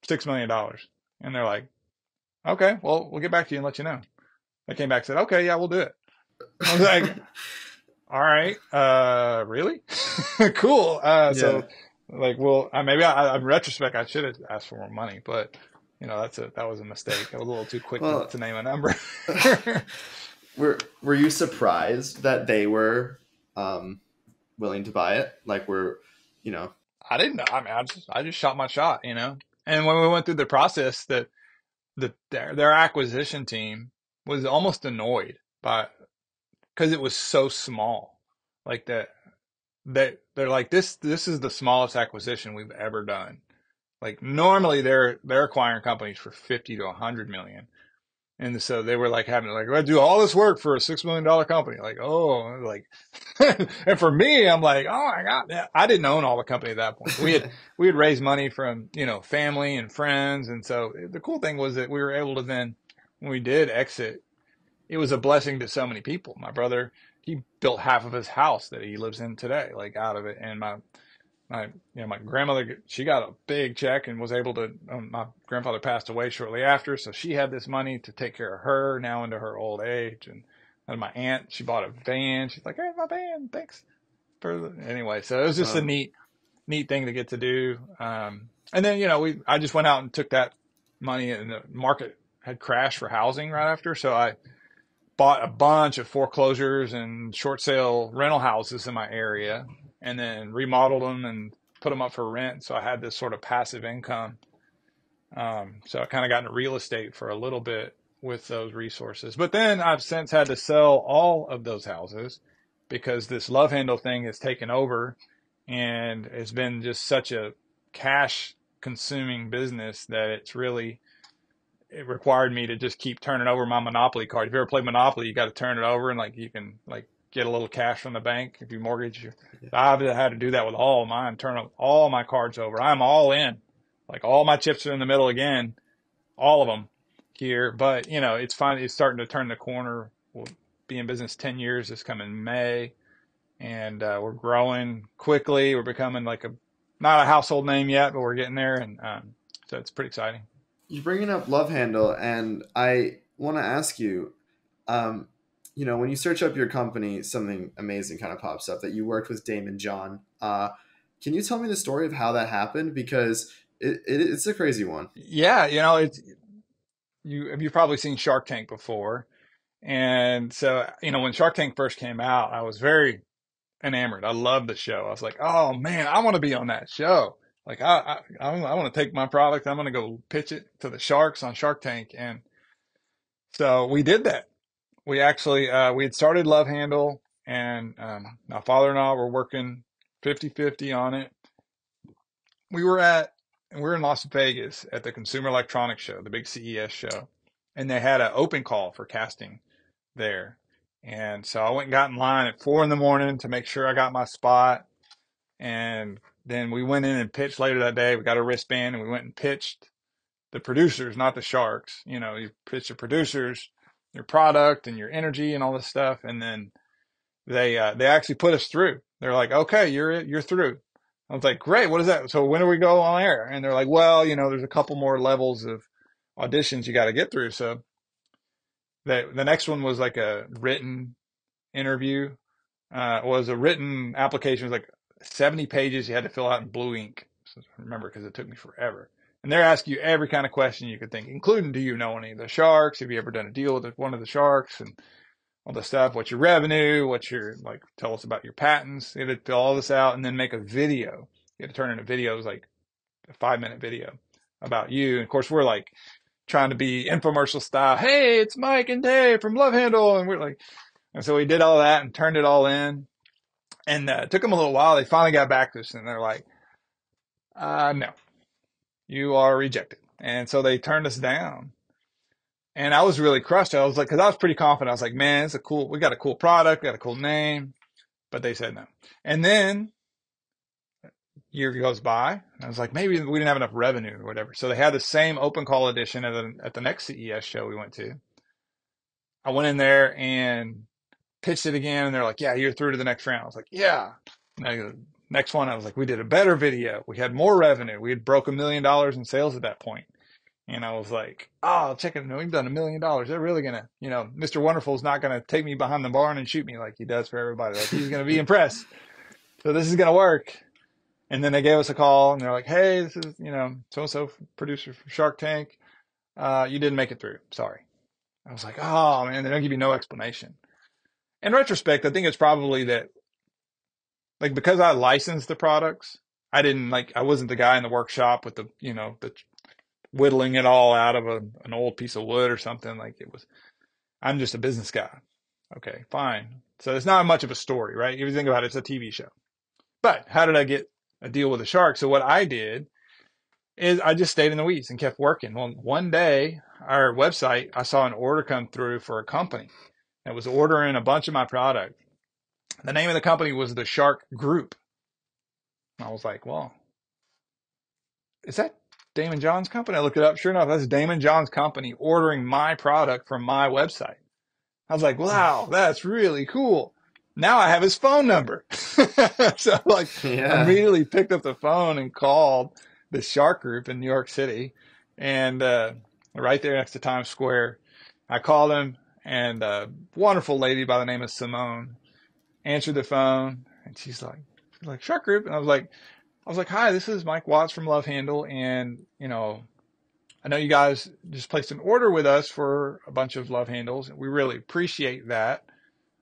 $6 million. And they're like, okay, well, we'll get back to you and let you know. I came back and said, okay, yeah, we'll do it. I was like, all right, really? Cool. Yeah. So like, well, in retrospect, I should have asked for more money, but that was a mistake. I was a little too quick Well, to name a number. were you surprised that they were willing to buy it? Like, I didn't know. I mean, I just shot my shot, and when we went through the process that their acquisition team was almost annoyed because it was so small. Like they're like, this is the smallest acquisition we've ever done. Like normally they're acquiring companies for 50 to 100 million. And so they were like having to like, I do all this work for a $6 million company. Like, oh, like, and for me, I'm like, oh my God, I didn't own all the company at that point. We had raised money from, family and friends. And so the cool thing was that we were able to then, when we did exit, it was a blessing to so many people. My brother, he built half of his house that he lives in today, like out of it. And my grandmother, she got a big check and was able to, my grandfather passed away shortly after. So she had this money to take care of her now into her old age. And my aunt, she bought a van. She's like, hey, my van, thanks. Anyway, so it was just a neat thing to get to do. And then, I just went out and took that money, and the market had crashed for housing right after. So I bought a bunch of foreclosures and short sale rental houses in my area, and then remodeled them and put them up for rent. So I had this sort of passive income. So I kind of got into real estate for a little bit with those resources. But then I've since had to sell all of those houses because this LoveHandle thing has taken over, and it's been just such a cash consuming business that it required me to just keep turning over my Monopoly card. If you ever played Monopoly, you got to turn it over and like you can like get a little cash from the bank if you mortgage. I've had to do that with all of mine, turn all my cards over. I'm all in. Like all my chips are in the middle again, all of them here. But you know, it's fine. It's starting to turn the corner. We'll be in business 10 years this coming May, and we're growing quickly. We're becoming like not a household name yet, but we're getting there, and so it's pretty exciting. You're bringing up LoveHandle, and I want to ask you, when you search up your company, something amazing kind of pops up that you worked with Daymond John. Can you tell me the story of how that happened? Because it's a crazy one. Yeah, you've probably seen Shark Tank before, and so when Shark Tank first came out, I was very enamored. I loved the show. I was like, oh man, I want to be on that show. Like I want to take my product. I'm going to go pitch it to the sharks on Shark Tank. And so we did that. We actually, we had started LoveHandle, and my father and I were working 50-50 on it. We were in Las Vegas at the Consumer Electronics Show, the big CES show. And they had an open call for casting there. And so I went and got in line at 4 a.m. to make sure I got my spot. And then we went in and pitched later that day. We got a wristband and we went and pitched the producers, not the sharks. You pitch the producers, your product and your energy and all this stuff. And then they actually put us through. They're like, okay, you're through. I was like, great. What is that? So when do we go on air? And they're like, well, there's a couple more levels of auditions you got to get through. So the next one was like a written interview. Was a written application. It was like 70 pages you had to fill out in blue ink. So remember, because it took me forever. And they're asking you every kind of question you could think, including, do you know any of the sharks? Have you ever done a deal with one of the sharks? And all the stuff. What's your revenue? Tell us about your patents. You had to fill all this out and then make a video. You had to turn in a video. It was like a 5-minute video about you. And of course, we're like trying to be infomercial style. Hey, it's Mike and Dave from LoveHandle. And so we did all that and turned it all in. And it took them a little while. They finally got back to us and they're like, no, you are rejected. And so they turned us down. And I was really crushed. I was like, cause I was pretty confident. I was like, man, we got a cool product, got a cool name, but they said no. And then a year goes by and I was like, maybe we didn't have enough revenue or whatever. So they had the same open call edition at the next CES show we went to. I went in there and pitched it again and they're like, yeah, you're through to the next round. I was like, yeah. Next one, I was like, we did a better video. We had more revenue. We had broke $1 million in sales at that point. And I was like, oh, check it. We've done $1 million. They're really going to, Mr. Wonderful is not going to take me behind the barn and shoot me like he does for everybody. Like he's going to be impressed. So this is going to work. And then they gave us a call and they're like, hey, this is, so-and-so producer from Shark Tank. You didn't make it through. Sorry. I was like, oh man, they don't give you no explanation. In retrospect, I think it's probably that, like, because I licensed the products, I wasn't the guy in the workshop with the whittling it all out of an old piece of wood or something. I'm just a business guy. Okay, fine. So it's not much of a story, right? If you think about it, it's a TV show. But how did I get a deal with a shark? So what I did is I just stayed in the weeds and kept working. Well, one day, our website, I saw an order come through for a company that was ordering a bunch of my product. The name of the company was the Shark Group. I was like, well, is that Daymond John's company? I looked it up. Sure enough, that's Daymond John's company ordering my product from my website. I was like, wow, that's really cool. Now I have his phone number. So I immediately picked up the phone and called the Shark Group in New York City and right there next to Times Square. I called him and a wonderful lady by the name of Simone answered the phone and she's like, Shark Group. And I was like, hi, this is Mike Watts from LoveHandle. And, I know you guys just placed an order with us for a bunch of LoveHandles. We really appreciate that.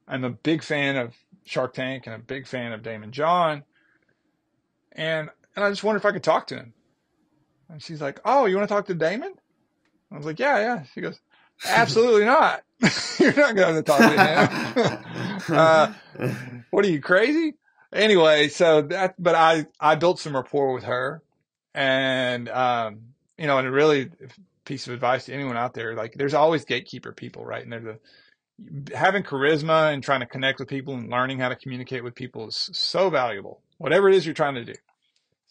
I'm a big fan of Shark Tank and a big fan of Daymond John. And I just wonder if I could talk to him. And she's like, oh, you want to talk to Daymond? I was like, yeah, yeah. She goes, absolutely not. You're not going to talk to him. What are you, crazy? Anyway, so but I built some rapport with her, and, and a really piece of advice to anyone out there, like there's always gatekeeper people, right? And having charisma and trying to connect with people and learning how to communicate with people is so valuable, whatever it is you're trying to do.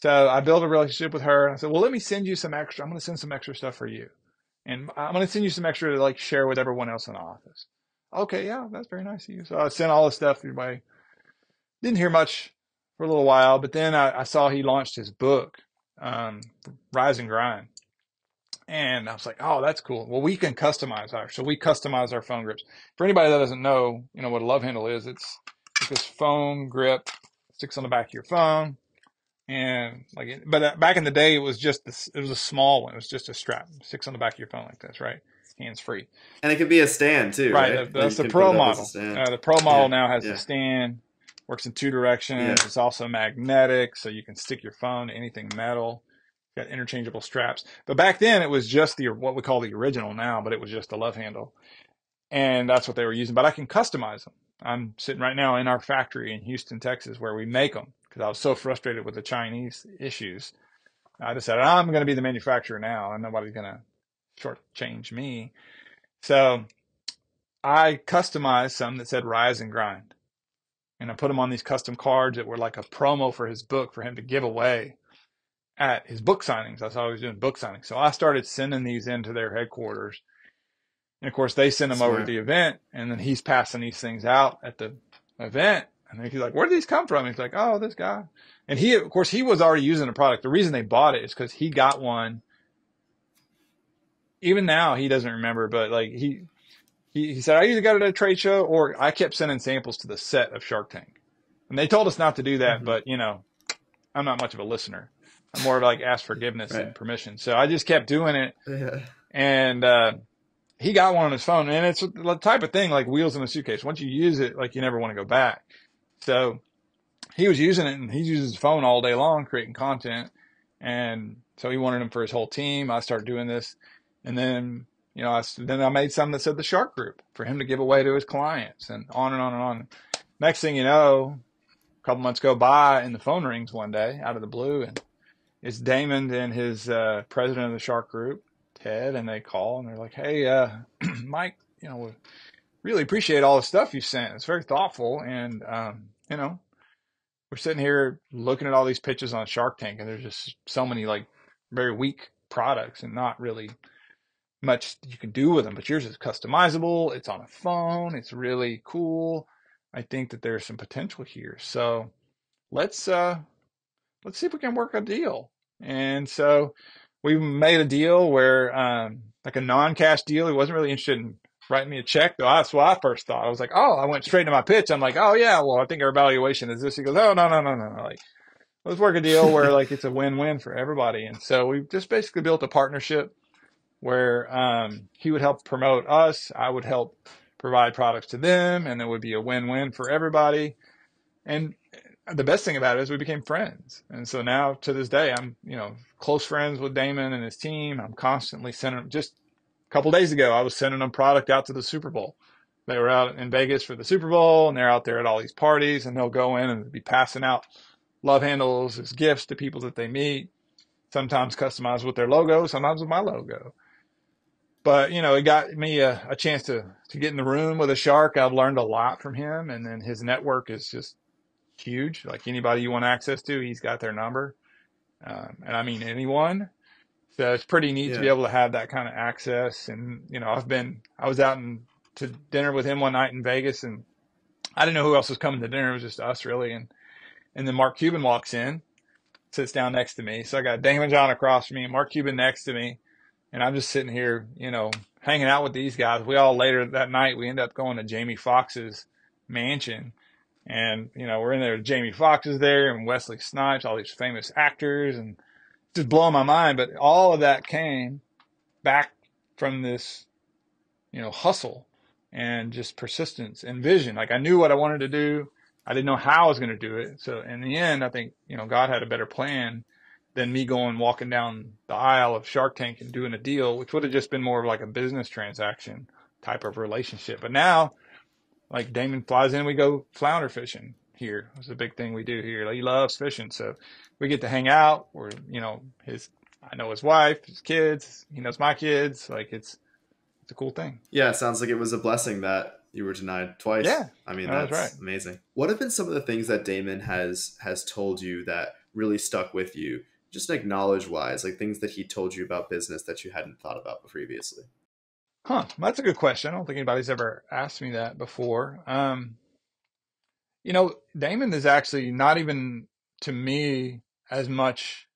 So I built a relationship with her, and I said, well, let me send you some extra. I'm going to send some extra stuff for you. And I'm going to send you some extra to like share with everyone else in the office. Okay. Yeah. That's very nice of you. So I sent all this stuff. Everybody didn't hear much for a little while, but then I saw he launched his book, Rise and Grind. And I was like, oh, that's cool. Well, we can customize ours. So we customize our phone grips. For anybody that doesn't know, what a LoveHandle is, it's this phone grip, sticks on the back of your phone. And but back in the day, it was a small one. It was just a strap, sticks on the back of your phone like this, right? Hands free. And it could be a stand too, right? That's the Pro model. The Pro model now has the stand, works in 2 directions. Yeah. It's also magnetic, so you can stick your phone to anything metal. Got interchangeable straps. But back then, it was just what we call the original now, but it was just the LoveHandle. And that's what they were using. But I can customize them. I'm sitting right now in our factory in Houston, Texas, where we make them, because I was so frustrated with the Chinese issues. I decided I'm going to be the manufacturer now, and nobody's going to shortchange me. So I customized some that said Rise and Grind. And I put them on these custom cards that were like a promo for his book for him to give away at his book signings. That's how I was doing book signings. So I started sending these into their headquarters. And of course, they send them over to the event, and then he's passing these things out at the event. And then he's like, where did these come from? He's like, oh, this guy. And he was already using the product. The reason they bought it is because he got one. Even now, he doesn't remember, but like he said, I either got it at a trade show, or I kept sending samples to the set of Shark Tank. And they told us not to do that, but I'm not much of a listener. I'm more of like ask forgiveness and permission. So I just kept doing it. Yeah. And he got one on his phone, and it's the type of thing like wheels in a suitcase. Once you use it, like you never want to go back. So he was using it, and he uses his phone all day long creating content. And so he wanted them for his whole team. I started doing this. And then, I made some that said the Shark Group for him to give away to his clients, and on and on and on. Next thing you know, a couple months go by, and the phone rings one day out of the blue, and it's Daymond and his president of the Shark Group, Ted, and they call, and they're like, hey, Mike, we really appreciate all the stuff you sent. It's very thoughtful, and, we're sitting here looking at all these pitches on Shark Tank, and there's just so many, like, very weak products and not really much you can do with them, but yours is customizable. It's on a phone. It's really cool. I think that there's some potential here. So let's see if we can work a deal. And so we made a deal where, like a non-cash deal. He wasn't really interested in writing me a check, though. That's what I first thought. I was like, oh, I went straight to my pitch. I'm like, oh yeah, well, I think our evaluation is this. He goes, oh, no. Like, let's work a deal where like it's a win-win for everybody. And so we just basically built a partnership where he would help promote us, I would help provide products to them, and it would be a win-win for everybody. And the best thing about it is we became friends. And so now to this day, I'm, close friends with Daymond and his team. I'm constantly sending them. Just a couple of days ago, I was sending them product out to the Super Bowl. They were out in Vegas for the Super Bowl, and they're out there at all these parties, and they'll go in and be passing out LoveHandles as gifts to people that they meet, sometimes customized with their logo, sometimes with my logo. But, it got me a chance to get in the room with a shark. I've learned a lot from him. And then his network is just huge. Like anybody you want access to, he's got their number. And I mean, anyone. So it's pretty neat to be able to have that kind of access. And, I was out to dinner with him one night in Vegas, and I didn't know who else was coming to dinner. It was just us really. And then Mark Cuban walks in, sits down next to me. So I got Daymond John across from me and Mark Cuban next to me. And I'm just sitting here, hanging out with these guys. We all later that night, we end up going to Jamie Foxx's mansion. And, we're in there. Jamie Foxx is there and Wesley Snipes, all these famous actors, and just blowing my mind. But all of that came back from this, hustle and just persistence and vision. Like I knew what I wanted to do. I didn't know how I was going to do it. So in the end, I think, God had a better plan. than me going walking down the aisle of Shark Tank and doing a deal, which would have just been more of like a business transaction type of relationship. But now, like Daymond flies in, we go flounder fishing here. It's a big thing we do here. Like, he loves fishing, so we get to hang out. Or I know his wife, his kids. He knows my kids. Like, it's a cool thing. Yeah, it sounds like it was a blessing that you were denied twice. Yeah, I mean, that's that's right. amazing. What have been some of the things that Daymond has told you that really stuck with you, just like knowledge wise, like things that he told you about business that you hadn't thought about previously? Huh, that's a good question. I don't think anybody's ever asked me that before. Daymond is actually not even, to me, as much.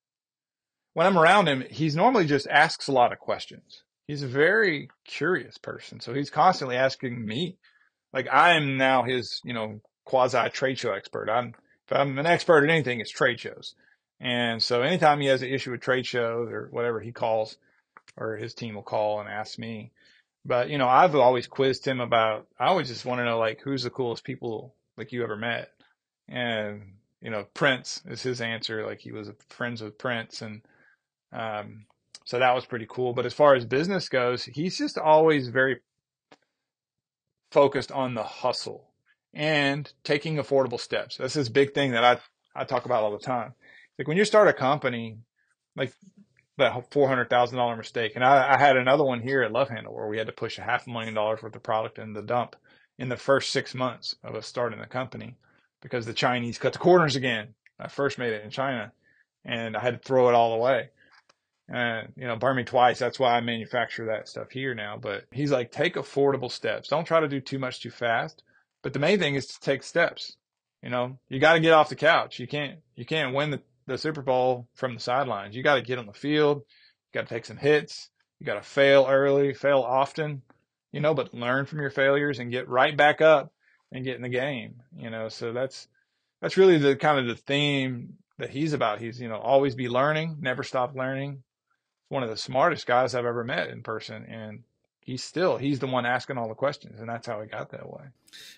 When I'm around him, he's normally just asks a lot of questions. He's a very curious person, so he's constantly asking me. Like, I am now his, quasi trade show expert. If I'm an expert at anything, it's trade shows. And so anytime he has an issue with trade shows or whatever, he calls, or his team will call and ask me. But, I've always quizzed him about, I always just want to know, like, who's the coolest people like you ever met? And, Prince is his answer. Like, he was friends with Prince. And, so that was pretty cool. But as far as business goes, he's just always very focused on the hustle and taking affordable steps. That's this big thing that I talk about all the time. Like, when you start a company, like that $400,000 mistake. And I had another one here at LoveHandle where we had to push $500,000 worth of product in the dump in the first 6 months of us starting the company because the Chinese cut the corners again. I first made it in China and I had to throw it all away. And, burn me twice. That's why I manufacture that stuff here now. But he's like, take affordable steps. Don't try to do too much too fast. But the main thing is to take steps. You got to get off the couch. You can't win the Super Bowl from the sidelines. You got to get on the field. You got to take some hits. You got to fail early, fail often, but learn from your failures and get right back up and get in the game, so that's really the kind of the theme that he's about. He's, always be learning, never stop learning. One of the smartest guys I've ever met in person. And he's the one asking all the questions. And that's how he got that way.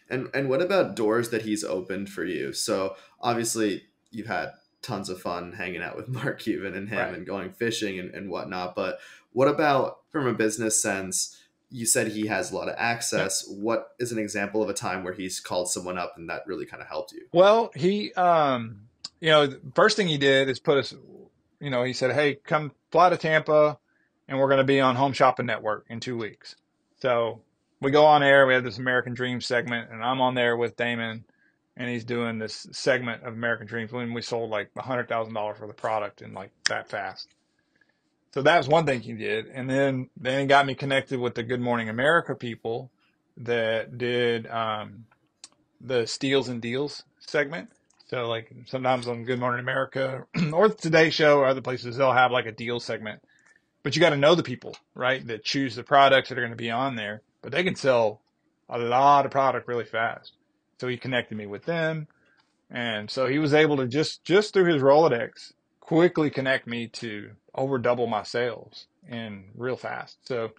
And what about doors that he's opened for you? So obviously you've had tons of fun hanging out with Mark Cuban and him Right. and going fishing and whatnot. But what about from a business sense? You said he has a lot of access. Yep. What is an example of a time where he's called someone up and that really kind of helped you? Well, he, the first thing he did is put us, he said, hey, come fly to Tampa and we're going to be on Home Shopping Network in 2 weeks. So we go on air. We have this American Dream segment and I'm on there with Daymond and he's doing this segment of American Dreams when we sold like $100,000 worth of product in like that fast. So that was one thing he did. And then he got me connected with the Good Morning America people that did the Steals and Deals segment. So like sometimes on Good Morning America or the Today Show or other places, they'll have like a deal segment. But you got to know the people, right, that choose the products that are going to be on there. But they can sell a lot of product really fast. So he connected me with them. And so he was able to just through his Rolodex quickly connect me to over double my sales and real fast. So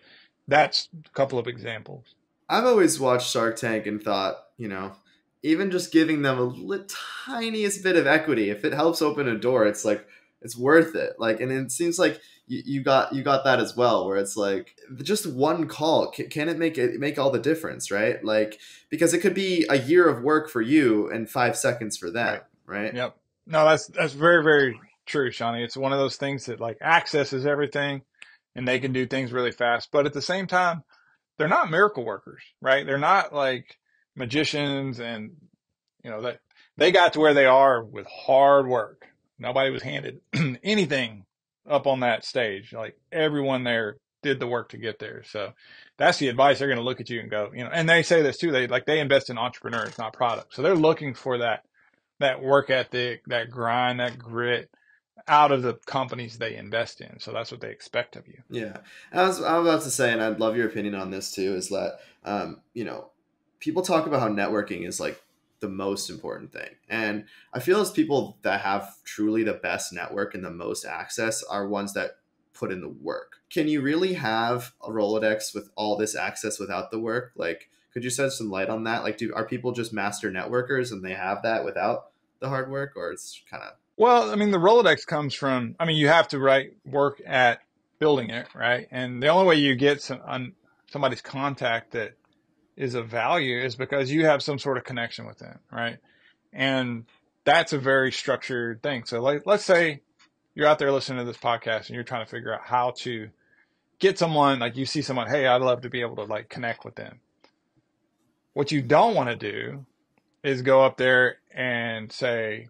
that's a couple of examples. I've always watched Shark Tank and thought, even just giving them a tiniest bit of equity, if it helps open a door, it's like, it's worth it. Like, and it seems like you got that as well, where it's like just one call, can it make all the difference, right? Like, because it could be a year of work for you and 5 seconds for them, right? Yep. No, that's very, very true, Shani. It's one of those things that like access is everything and they can do things really fast. But at the same time, they're not miracle workers, right? They're not like magicians and, that they got to where they are with hard work. Nobody was handed anything up on that stage. Like everyone there did the work to get there. So that's the advice. They're going to look at you and go, and they say this too. They invest in entrepreneurs, not products. So they're looking for that work ethic, that grind, that grit out of the companies they invest in. So that's what they expect of you. Yeah. I'm about to say, and I'd love your opinion on this too, is that, people talk about how networking is like the most important thing. And I feel as people that have truly the best network and the most access are ones that put in the work. Can you really have a Rolodex with all this access without the work? Like, could you shed some light on that? Like, are people just master networkers and they have that without the hard work, or it's kind of... Well, I mean, the Rolodex comes from, I mean, you have to work at building it, right? And the only way you get somebody's contact that is of value is because you have some sort of connection with them, right? And that's a very structured thing. So like, let's say you're out there listening to this podcast and you're trying to figure out how to get someone, like you see someone, hey, I'd love to be able to like connect with them. What you don't want to do is go up there and say,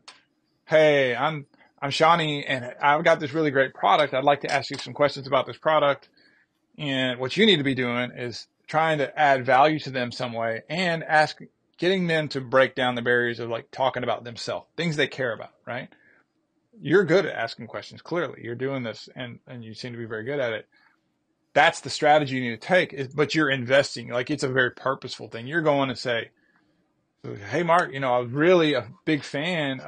hey, I'm Shani and I've got this really great product. I'd like to ask you some questions about this product. And what you need to be doing is trying to add value to them some way and getting them to break down the barriers of like talking about themselves, things they care about, right? You're good at asking questions. Clearly you're doing this and you seem to be very good at it. That's the strategy you need to take, but you're investing. Like it's a very purposeful thing. You're going to say, hey, Mark, I'm really a big fan,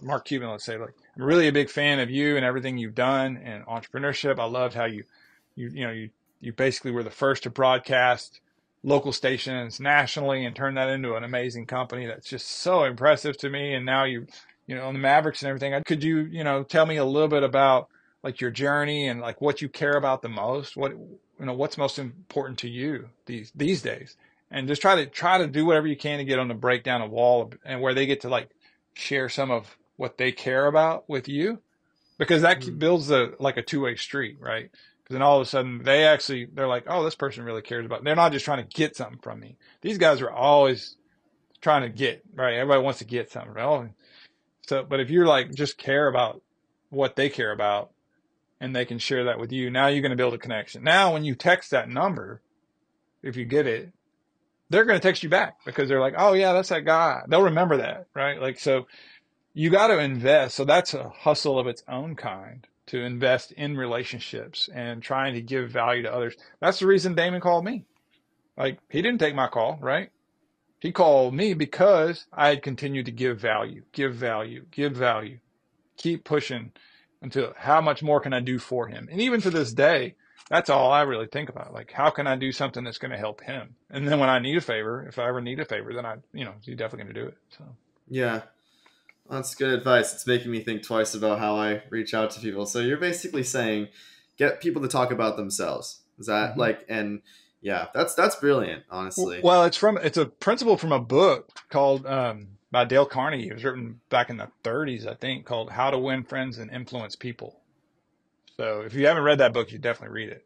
Mark Cuban, let's say, like, I'm really a big fan of you and everything you've done in entrepreneurship. I loved how you basically were the first to broadcast local stations nationally and turn that into an amazing company. That's just so impressive to me. And now on the Mavericks and everything, could you, tell me a little bit about like your journey and like what you care about the most? What's most important to you these days? And just try to do whatever you can to get them to break down a wall and where they get to like share some of what they care about with you, because that builds a two-way street, right? Because then all of a sudden they're like, oh, this person really cares about. They're not just trying to get something from me. These guys are always trying to get, right? Everybody wants to get something, right? But if you're like just care about what they care about, and they can share that with you, now you're going to build a connection. Now, when you text that number, if you get it, they're going to text you back because they're like, oh yeah, that's that guy. They'll remember that, right? Like, so you got to invest. So that's a hustle of its own kind, to invest in relationships and trying to give value to others. That's the reason Daymond called me. Like, he didn't take my call, right? He called me because I had continued to give value, keep pushing until how much more can I do for him? And even to this day, that's all I really think about. Like, how can I do something that's going to help him? And then when I need a favor, if I ever need a favor, then you're definitely going to do it. So, yeah, that's good advice. It's making me think twice about how I reach out to people. So you're basically saying, get people to talk about themselves. Is that and yeah, that's brilliant, honestly. Well, it's a principle from a book called, by Dale Carnegie. It was written back in the 30s, I think, called How to Win Friends and Influence People. So if you haven't read that book, you definitely read it.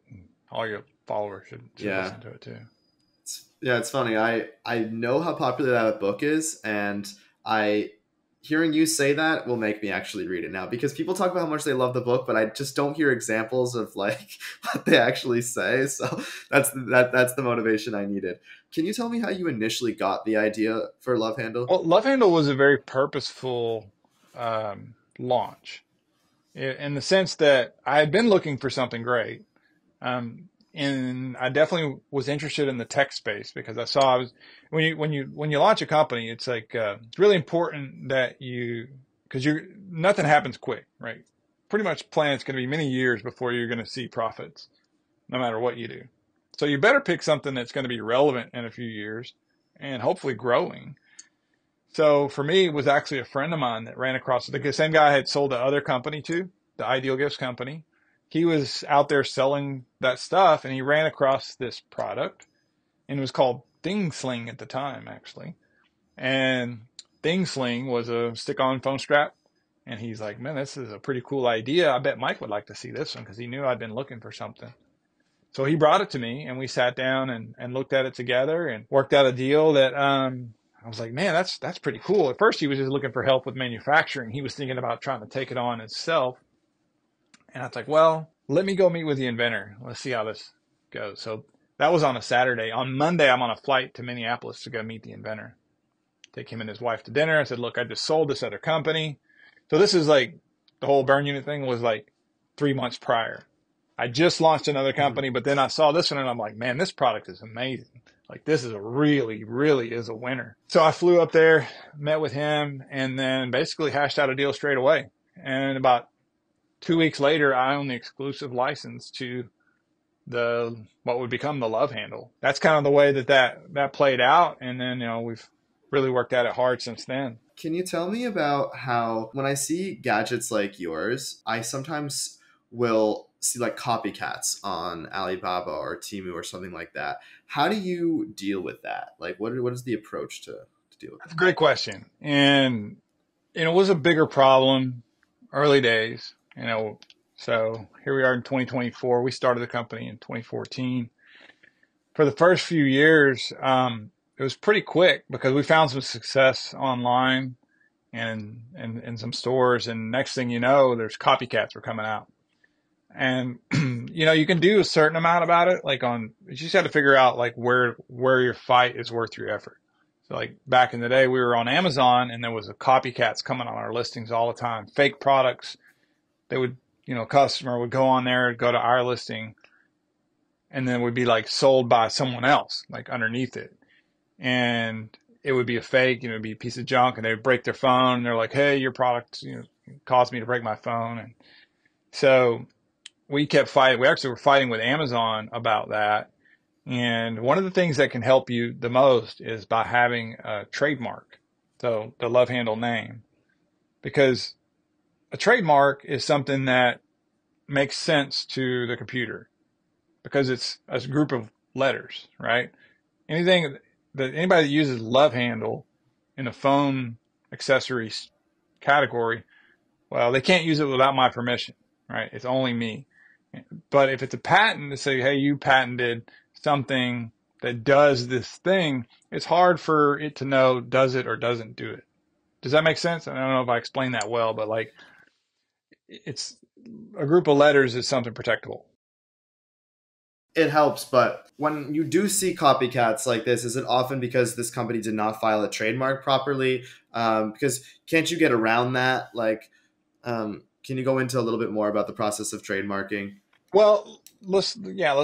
All your followers should listen to it too. It's funny. I know how popular that book is, and hearing you say that will make me actually read it now, because people talk about how much they love the book, but I just don't hear examples of like what they actually say. So that's the motivation I needed. Can you tell me how you initially got the idea for LoveHandle? Well, LoveHandle was a very purposeful launch, in the sense that I had been looking for something great. And I definitely was interested in the tech space because I saw when you launch a company, it's like, it's really important that because nothing happens quick, right? Pretty much plan it's going to be many years before you're going to see profits, no matter what you do. So you better pick something that's going to be relevant in a few years and hopefully growing. So for me, it was actually a friend of mine that ran across the same guy I had sold the other company to, the Ideal Gifts company. He was out there selling that stuff and he ran across this product, and it was called Thing Sling at the time, actually. And Thing Sling was a stick-on phone strap. And he's like, man, this is a pretty cool idea. I bet Mike would like to see this one, because he knew I'd been looking for something. So he brought it to me and we sat down and looked at it together and worked out a deal that, I was like, man, that's pretty cool. At first he was just looking for help with manufacturing. He was thinking about trying to take it on himself. And I was like, well, let me go meet with the inventor. Let's see how this goes. So that was on a Saturday. On Monday, I'm on a flight to Minneapolis to go meet the inventor. Take him and his wife to dinner. I said, look, I just sold this other company. So this is like, the whole burn unit thing was like 3 months prior. I just launched another company, but then I saw this one and I'm like, man, this product is amazing. Like, this is really is a winner. So I flew up there, met with him, and then basically hashed out a deal straight away. And about 2 weeks later, I own the exclusive license to what would become the LoveHandle. That's kind of the way that played out. And then, we've really worked at it hard since then. Can you tell me about how, when I see gadgets like yours, I sometimes will see like copycats on Alibaba or Temu or something like that. How do you deal with that? Like, what is the approach to deal with That's that? a great question. And, it was a bigger problem early days, so here we are in 2024. We started the company in 2014. For the first few years, it was pretty quick because we found some success online and some stores. And next thing you know, there's copycats were coming out. And, you can do a certain amount about it. You just have to figure out like where your fight is worth your effort. So like back in the day, we were on Amazon and there was a copycats coming on our listings all the time, fake products. They would, customer would go on there, go to our listing, and then would be like sold by someone else, like underneath it. And it would be a fake, it would be a piece of junk, and they would break their phone and they're like, hey, your product, caused me to break my phone. And so we kept fighting. We actually were fighting with Amazon about that. And one of the things that can help you the most is by having a trademark. So the LoveHandle name, because a trademark is something that makes sense to the computer because it's a group of letters, right? Anything that anybody that uses LoveHandle in a phone accessories category, well, they can't use it without my permission, right? It's only me. But if it's a patent to say, hey, you patented something that does this thing, it's hard for it to know does it or doesn't do it. Does that make sense? I don't know if I explained that well, but like it's a group of letters is something protectable. It helps, but when you do see copycats like this, is it often because this company did not file a trademark properly? Because can't you get around that? Like, can you go into a little bit more about the process of trademarking? Well, let's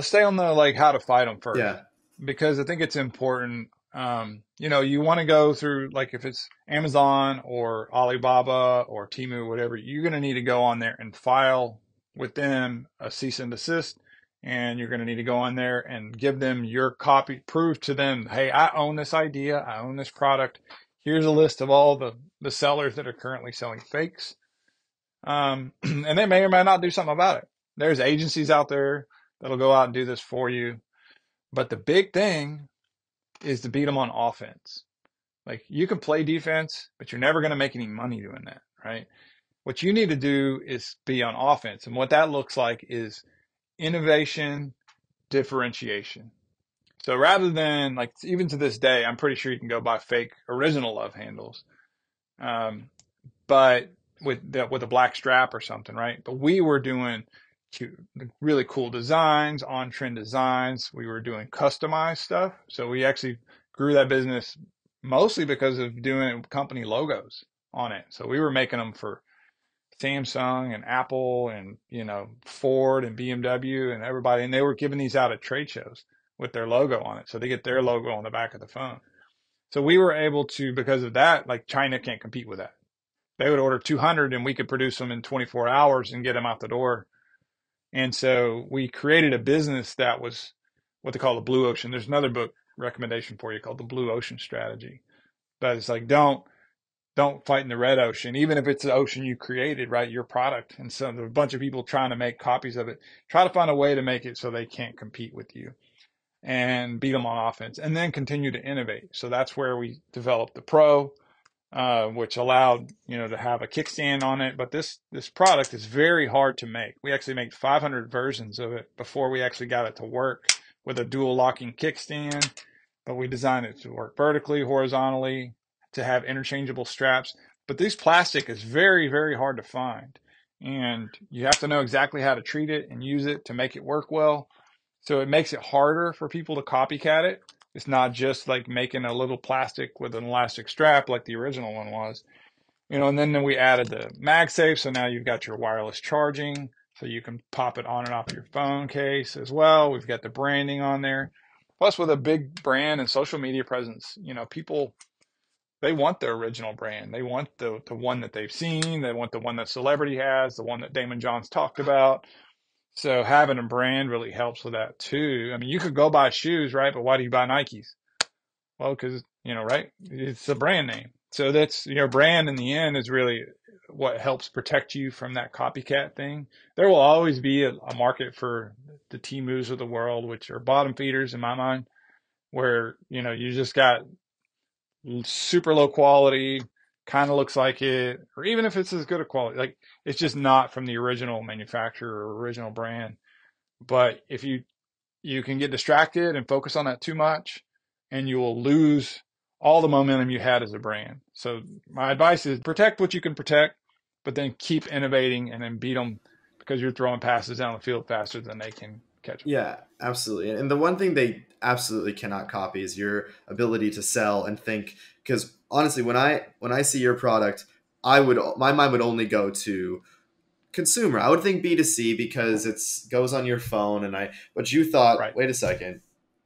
stay on the like how to fight them first, Yeah. because I think it's important. You want to go through like if it's Amazon or Alibaba or Temu, whatever, you're going to need to go on there and file with them a cease and desist, and you're going to need to go on there and give them your copy, prove to them, hey, I own this idea, I own this product. Here's a list of all the sellers that are currently selling fakes. And they may or may not do something about it. There's agencies out there that'll go out and do this for you. But the big thing is to beat them on offense. Like you can play defense, but you're never going to make any money doing that, right? What you need to do is be on offense. And what that looks like is innovation, differentiation. So rather than like, even to this day, I'm pretty sure you can go buy fake original love handles. But with a black strap or something, right? But we were doing really cool designs, on trend designs. We were doing customized stuff. So we actually grew that business mostly because of doing company logos on it. So we were making them for Samsung and Apple and, Ford and BMW and everybody. And they were giving these out at trade shows with their logo on it. So they get their logo on the back of the phone. So we were able to, because of that, like China can't compete with that. They would order 200 and we could produce them in 24 hours and get them out the door. And so we created a business that was what they call the blue ocean. There's another book recommendation for you called the blue ocean strategy. But it's like, don't fight in the red ocean, even if it's the ocean you created, right? Your product. And so there's a bunch of people trying to make copies of it. Try to find a way to make it so they can't compete with you and beat them on offense and then continue to innovate. So that's where we developed the Pro, which allowed, to have a kickstand on it. But this product is very hard to make. We actually made 500 versions of it before we actually got it to work with a dual locking kickstand. But we designed it to work vertically, horizontally, to have interchangeable straps. But this plastic is very, very hard to find. And you have to know exactly how to treat it and use it to make it work well. So it makes it harder for people to copycat it. It's not just like making a little plastic with an elastic strap like the original one was. And then we added the MagSafe. So now you've got your wireless charging. So you can pop it on and off your phone case as well. We've got the branding on there. Plus with a big brand and social media presence, people, they want the original brand. They want the one that they've seen. They want the one that celebrity has, the one that Daymond John's talked about. So having a brand really helps with that too. I mean, you could go buy shoes, right? But why do you buy Nikes? Well, because, right? It's a brand name. So that's, brand in the end is really what helps protect you from that copycat thing. There will always be a market for the Temus of the world, which are bottom feeders in my mind, where, you just got super low quality, kind of looks like it, or even if it's as good a quality, like it's just not from the original manufacturer or original brand. But if you can get distracted and focus on that too much, and you will lose all the momentum you had as a brand. So my advice is protect what you can protect, but then keep innovating and then beat them, because you're throwing passes down the field faster than they can catch them. Yeah, absolutely. And the one thing they absolutely cannot copy is your ability to sell and think. Because honestly, when I see your product, my mind would only go to consumer. I would think B2C because it's goes on your phone, but you thought, Right. wait a second,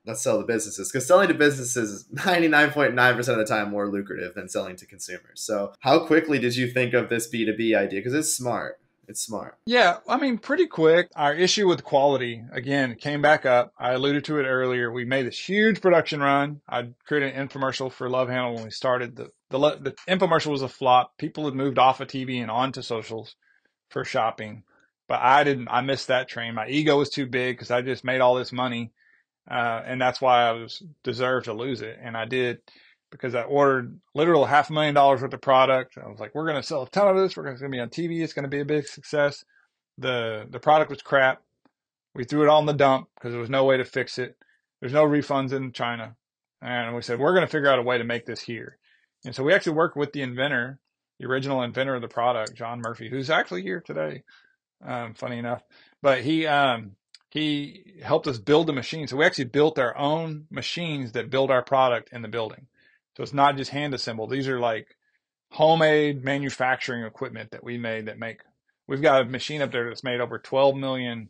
let's sell to businesses, because selling to businesses is 99.9% of the time more lucrative than selling to consumers. So how quickly did you think of this B2B idea? Because it's smart. It's smart. Yeah, I mean, pretty quick. Our issue with quality, again, came back up. I alluded to it earlier. We made this huge production run. I created an infomercial for LoveHandle when we started. The infomercial was a flop. People had moved off of TV and onto socials for shopping, but I didn't. I missed that train. My ego was too big because I just made all this money, and that's why I was deserved to lose it, and I did, because I ordered literal $500,000 worth of product. I was like, we're going to sell a ton of this. We're going to be on TV. It's going to be a big success. The product was crap. We threw it all in the dump because there was no way to fix it. There's no refunds in China. And we said, we're going to figure out a way to make this here. And so we actually worked with the inventor, the original inventor of the product, John Murphy, who's actually here today, funny enough. But he helped us build the machine. So we actually built our own machines that build our product in the building. So it's not just hand assembled. These are like homemade manufacturing equipment that we made we've got a machine up there that's made over 12 million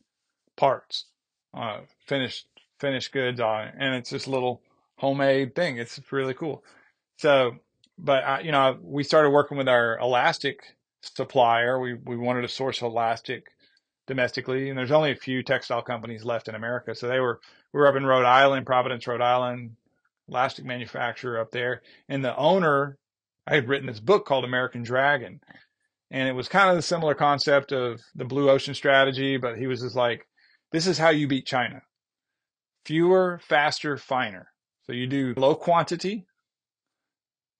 parts, finished goods on it. And it's this little homemade thing. It's really cool. So, but we started working with our elastic supplier. We wanted to source elastic domestically, and there's only a few textile companies left in America. So we were up in Rhode Island, Providence, Rhode Island, elastic manufacturer up there. And the owner, I had written this book called American Dragon. And it was kind of the similar concept of the blue ocean strategy, but he was just like, this is how you beat China. Fewer, faster, finer. So you do low quantity,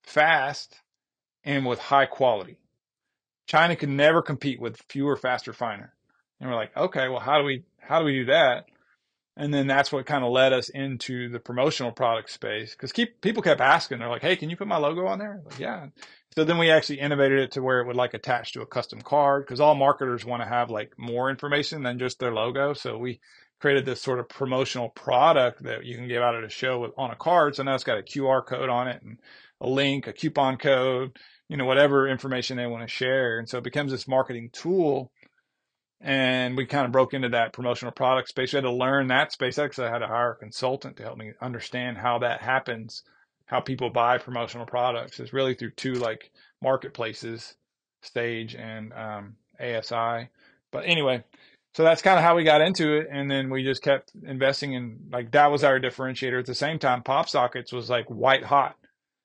fast, and with high quality. China could never compete with fewer, faster, finer. And we're like, okay, well, how do we do that? And then that's what kind of led us into the promotional product space, because people kept asking. They're like, hey, can you put my logo on there? Like, yeah. So then we actually innovated it to where it would like attach to a custom card, because all marketers want to have like more information than just their logo. So we created this sort of promotional product that you can give out at a show on a card. So now it's got a QR code on it and a link, a coupon code, whatever information they want to share. And so it becomes this marketing tool. And we kind of broke into that promotional product space. We had to learn that space. Actually, I had to hire a consultant to help me understand how that happens, how people buy promotional products. It's really through two like marketplaces, Stage and ASI. But anyway, so that's kind of how we got into it. And then we just kept investing in, like, that was our differentiator. At the same time, pop sockets was like white hot.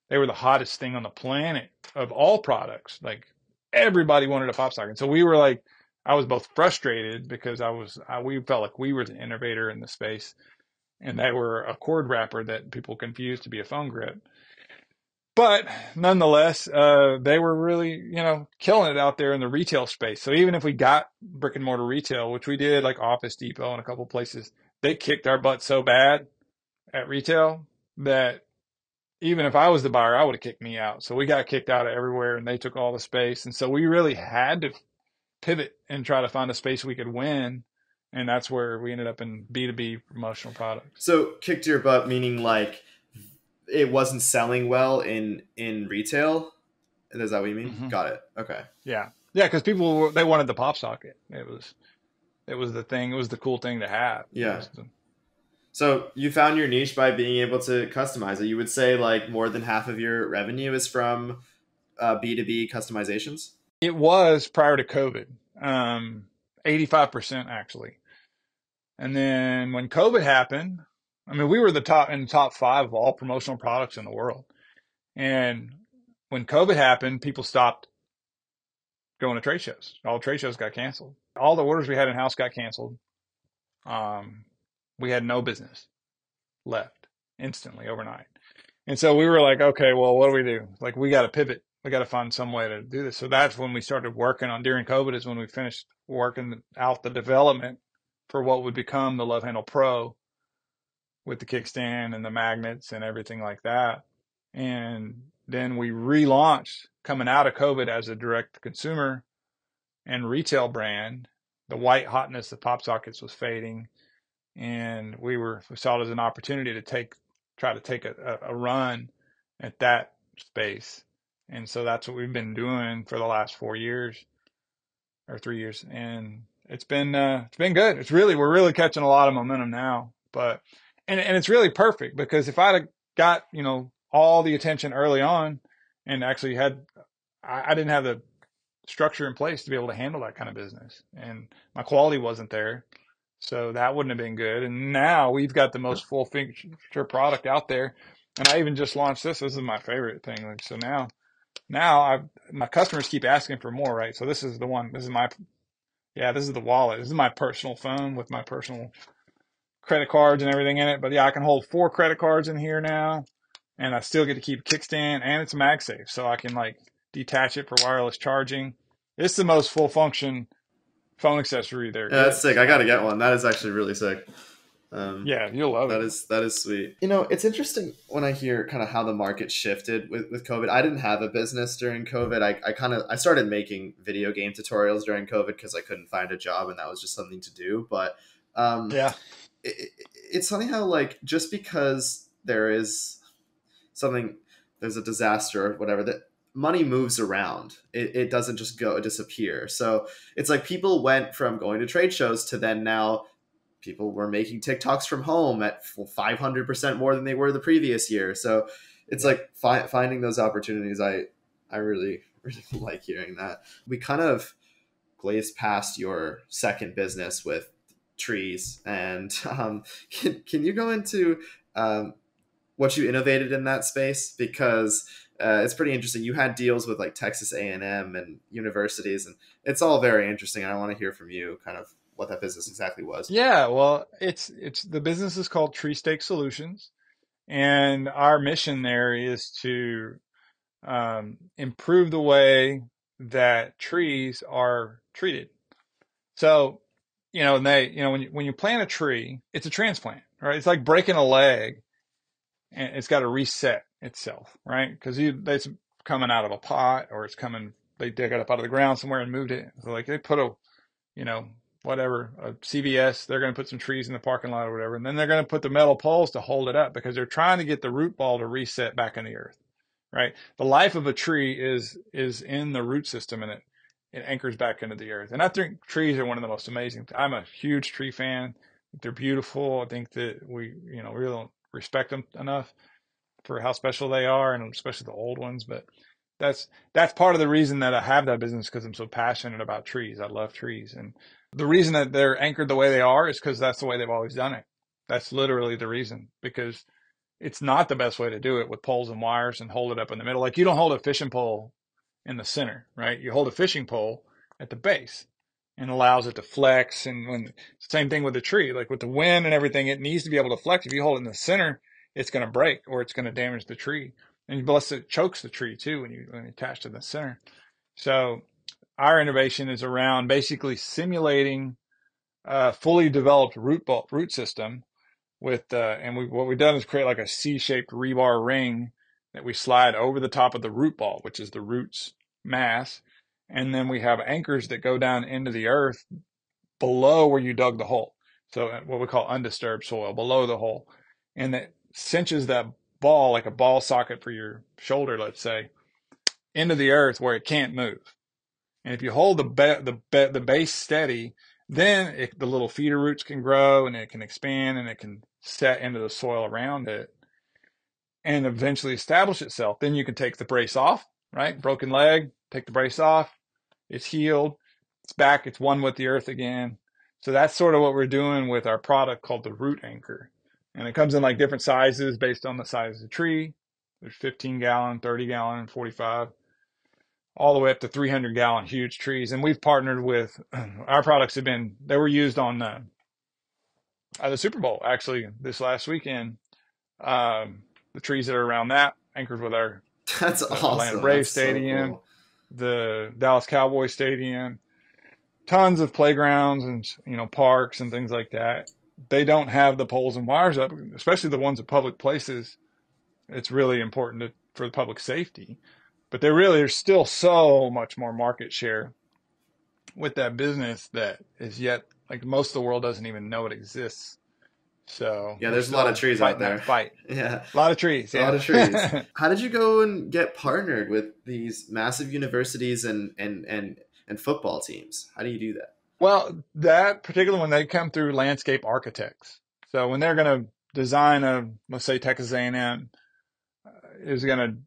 They were the hottest thing on the planet of all products. Like, everybody wanted a pop socket. So we were like, I was both frustrated because we felt like we were the innovator in the space, and they were a cord wrapper that people confused to be a phone grip. But nonetheless, they were really, killing it out there in the retail space. So even if we got brick and mortar retail, which we did, like Office Depot and a couple places, they kicked our butt so bad at retail that even if I was the buyer, I would have kicked me out. So we got kicked out of everywhere, and they took all the space. And so we really had to pivot and try to find a space we could win. And that's where we ended up in B2B promotional products. So kicked your butt, meaning like it wasn't selling well in retail? Is that what you mean? Mm-hmm. Got it. Okay. Yeah. Yeah, because people, they wanted the pop socket. It was the thing. It was the cool thing to have. Yeah. So you found your niche by being able to customize it. You would say like more than half of your revenue is from B2B customizations? It was prior to COVID, 85% actually. And then when COVID happened, I mean, we were in the top 5 of all promotional products in the world. And when COVID happened, people stopped going to trade shows. All trade shows got canceled. All the orders we had in house got canceled. We had no business left instantly overnight. And so we were like, okay, well, what do we do? Like, we got to pivot. We got to find some way to do this. So that's when we started working on, during COVID is when we finished working out the development for what would become the LoveHandle Pro with the kickstand and the magnets and everything like that. And then we relaunched coming out of COVID as a direct to consumer and retail brand. The white hotness of pop sockets was fading, and we saw it as an opportunity to try to take a run at that space. And so that's what we've been doing for the last 4 years or 3 years. And it's been good. We're really catching a lot of momentum now, and it's really perfect because if I'd have got, all the attention early on and actually I didn't have the structure in place to be able to handle that kind of business, and my quality wasn't there. So that wouldn't have been good. And now we've got the most full feature product out there. And I even just launched this. This is my favorite thing. Like, so now my customers keep asking for more, right? So this is the one. This is the wallet. This is my personal phone with my personal credit cards and everything in it. But yeah, I can hold 4 credit cards in here now, and I still get to keep a kickstand, and it's MagSafe, so I can like detach it for wireless charging. It's the most full function phone accessory there. Yeah, that's sick. I gotta get one. That is actually really sick. Yeah, you'll love it. That is sweet. It's interesting when I hear kind of how the market shifted with COVID. I didn't have a business during COVID. I started making video game tutorials during COVID because I couldn't find a job, and that was just something to do. But it's funny how like just because there's a disaster or whatever, that money moves around. It doesn't just disappear. So it's like people went from going to trade shows to then now people were making TikToks from home at 500% more than they were the previous year. So it's like finding those opportunities. I really, really like hearing that. We kind of glazed past your second business with trees, and can you go into what you innovated in that space? Because it's pretty interesting. You had deals with like Texas A&M and universities, and it's all very interesting. I want to hear from you kind of what that business exactly was. Yeah, well, it's the business is called Tree Stake Solutions, and our mission there is to improve the way that trees are treated. So, when you plant a tree, it's a transplant, right? It's like breaking a leg, and it's got to reset itself, right? Because it's coming out of a pot, or they dug it up out of the ground somewhere and moved it. So like they put a CVS, they're going to put some trees in the parking lot or whatever, and then they're going to put the metal poles to hold it up because they're trying to get the root ball to reset back in the earth, right? The life of a tree is in the root system, and it anchors back into the earth. And I think trees are one of the most amazing. I'm a huge tree fan. They're beautiful. I think that we really don't respect them enough for how special they are, and especially the old ones. But that's part of the reason that I have that business, because I'm so passionate about trees. I love trees, and the reason that they're anchored the way they are is because that's the way they've always done it. That's literally the reason, because it's not the best way to do it with poles and wires and hold it up in the middle. Like, you don't hold a fishing pole in the center, right? You hold a fishing pole at the base and allows it to flex. And same thing with the tree, like with the wind and everything, it needs to be able to flex. If you hold it in the center, it's going to break or it's going to damage the tree. And plus it chokes the tree too when you attach to the center. So our innovation is around basically simulating a fully developed root system with, what we've done is create like a C-shaped rebar ring that we slide over the top of the root ball, which is the root's mass. And then we have anchors that go down into the earth below where you dug the hole. So what we call undisturbed soil below the hole. And that cinches that ball, like a ball socket for your shoulder, let's say, into the earth where it can't move. And if you hold the base steady, then the little feeder roots can grow, and it can expand, and it can set into the soil around it and eventually establish itself. Then you can take the brace off, right? Broken leg, take the brace off. It's healed. It's back. It's one with the earth again. So that's sort of what we're doing with our product called the Root Anchor. And it comes in like different sizes based on the size of the tree. There's 15 gallon, 30 gallon, 45, all the way up to 300 gallon huge trees. And we've partnered with, our products they were used on the Super Bowl actually this last weekend. The trees that are around that anchored with That's the Atlanta awesome. Braves That's so stadium, cool. the Dallas Cowboys stadium, tons of playgrounds and, parks and things like that. They don't have the poles and wires up, especially the ones at public places. It's really important for the public safety, but there's still so much more market share with that business that is yet, like, most of the world doesn't even know it exists. So Yeah, we're there's a lot of still trees out fighting that there. fight. Yeah, A lot of trees. a lot of Yeah. trees. How did you go and get partnered with these massive universities and football teams? How do you do that? Well, that particular one, they come through landscape architects. So when they're going to design let's say Texas A&M is going to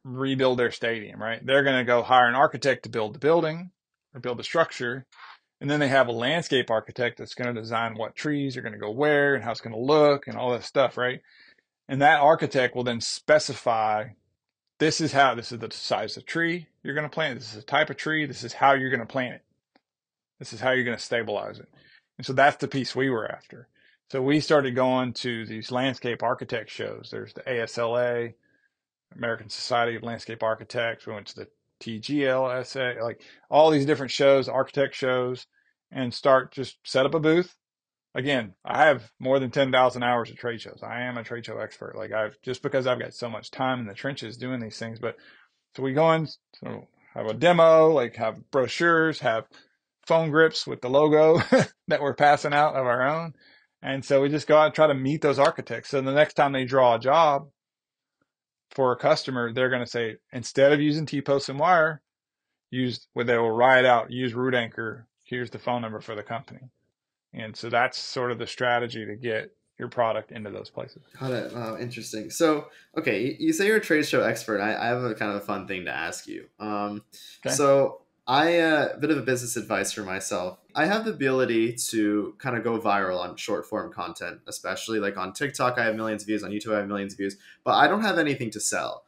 rebuild their stadium, right? They're going to go hire an architect to build the building or build the structure. And then they have a landscape architect that's going to design what trees are going to go where and how it's going to look and all that stuff, right? And that architect will then specify, this is the size of tree you're going to plant. This is the type of tree. This is how you're going to plant it. This is how you're going to stabilize it. And so that's the piece we were after. So we started going to these landscape architect shows. There's the ASLA, American Society of Landscape Architects. We went to the TGLSA, like all these different shows, architect shows, and just set up a booth. Again, I have more than 10,000 hours of trade shows. I am a trade show expert. Like, just because I've got so much time in the trenches doing these things. But so we go in, so have a demo, like have brochures, have phone grips with the logo that we're passing out of our own. And so we just go out and try to meet those architects. So the next time they draw a job for a customer, they're going to say, instead of using T-posts and wire, they will write out, use root anchor. Here's the phone number for the company. And so that's sort of the strategy to get your product into those places. Got it. Wow, interesting. So, okay, you say you're a trade show expert. I have a kind of a fun thing to ask you. Okay. So a bit of a business advice for myself. I have the ability to kind of go viral on short form content, especially like on TikTok. I have millions of views. On YouTube, I have millions of views, but I don't have anything to sell.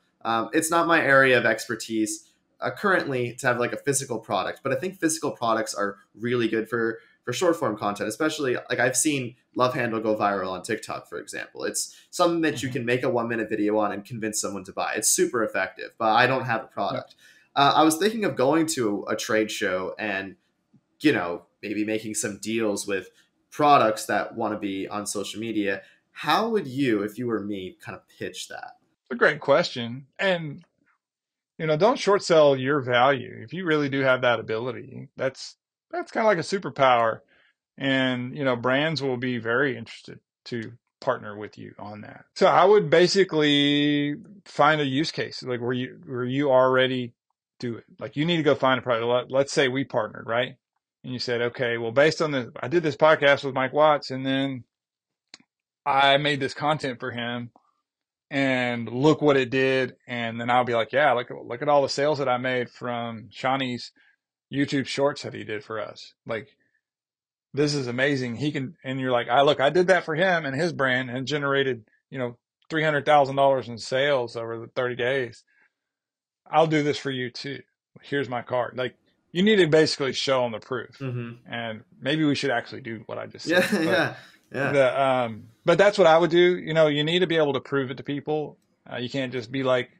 It's not my area of expertise currently to have like a physical product, but I think physical products are really good for short form content, especially like I've seen LoveHandle go viral on TikTok, for example. It's something that you can make a 1-minute video on and convince someone to buy. It's super effective, but I don't have a product. I was thinking of going to a trade show and, maybe making some deals with products that want to be on social media. How would you, if you were me, kind of pitch that? It's a great question. And, don't short sell your value. If you really do have that ability, that's kind of like a superpower. And, brands will be very interested to partner with you on that. So I would basically find a use case like where you already do it. Like, you need to go find a product. Let's say we partnered, right? And you said, okay, well, based on this, I did this podcast with Mike Watts, and then I made this content for him, and look what it did. And then I'll be like, yeah, look at all the sales that I made from Shani's YouTube shorts that he did for us. Like, this is amazing. And you're like, I did that for him and his brand and generated, $300,000 in sales over the 30 days. I'll do this for you too. Here's my card. Like, you need to basically show them the proof. Mm-hmm. And maybe we should actually do what I just said. Yeah. But that's what I would do. You need to be able to prove it to people. You can't just be like,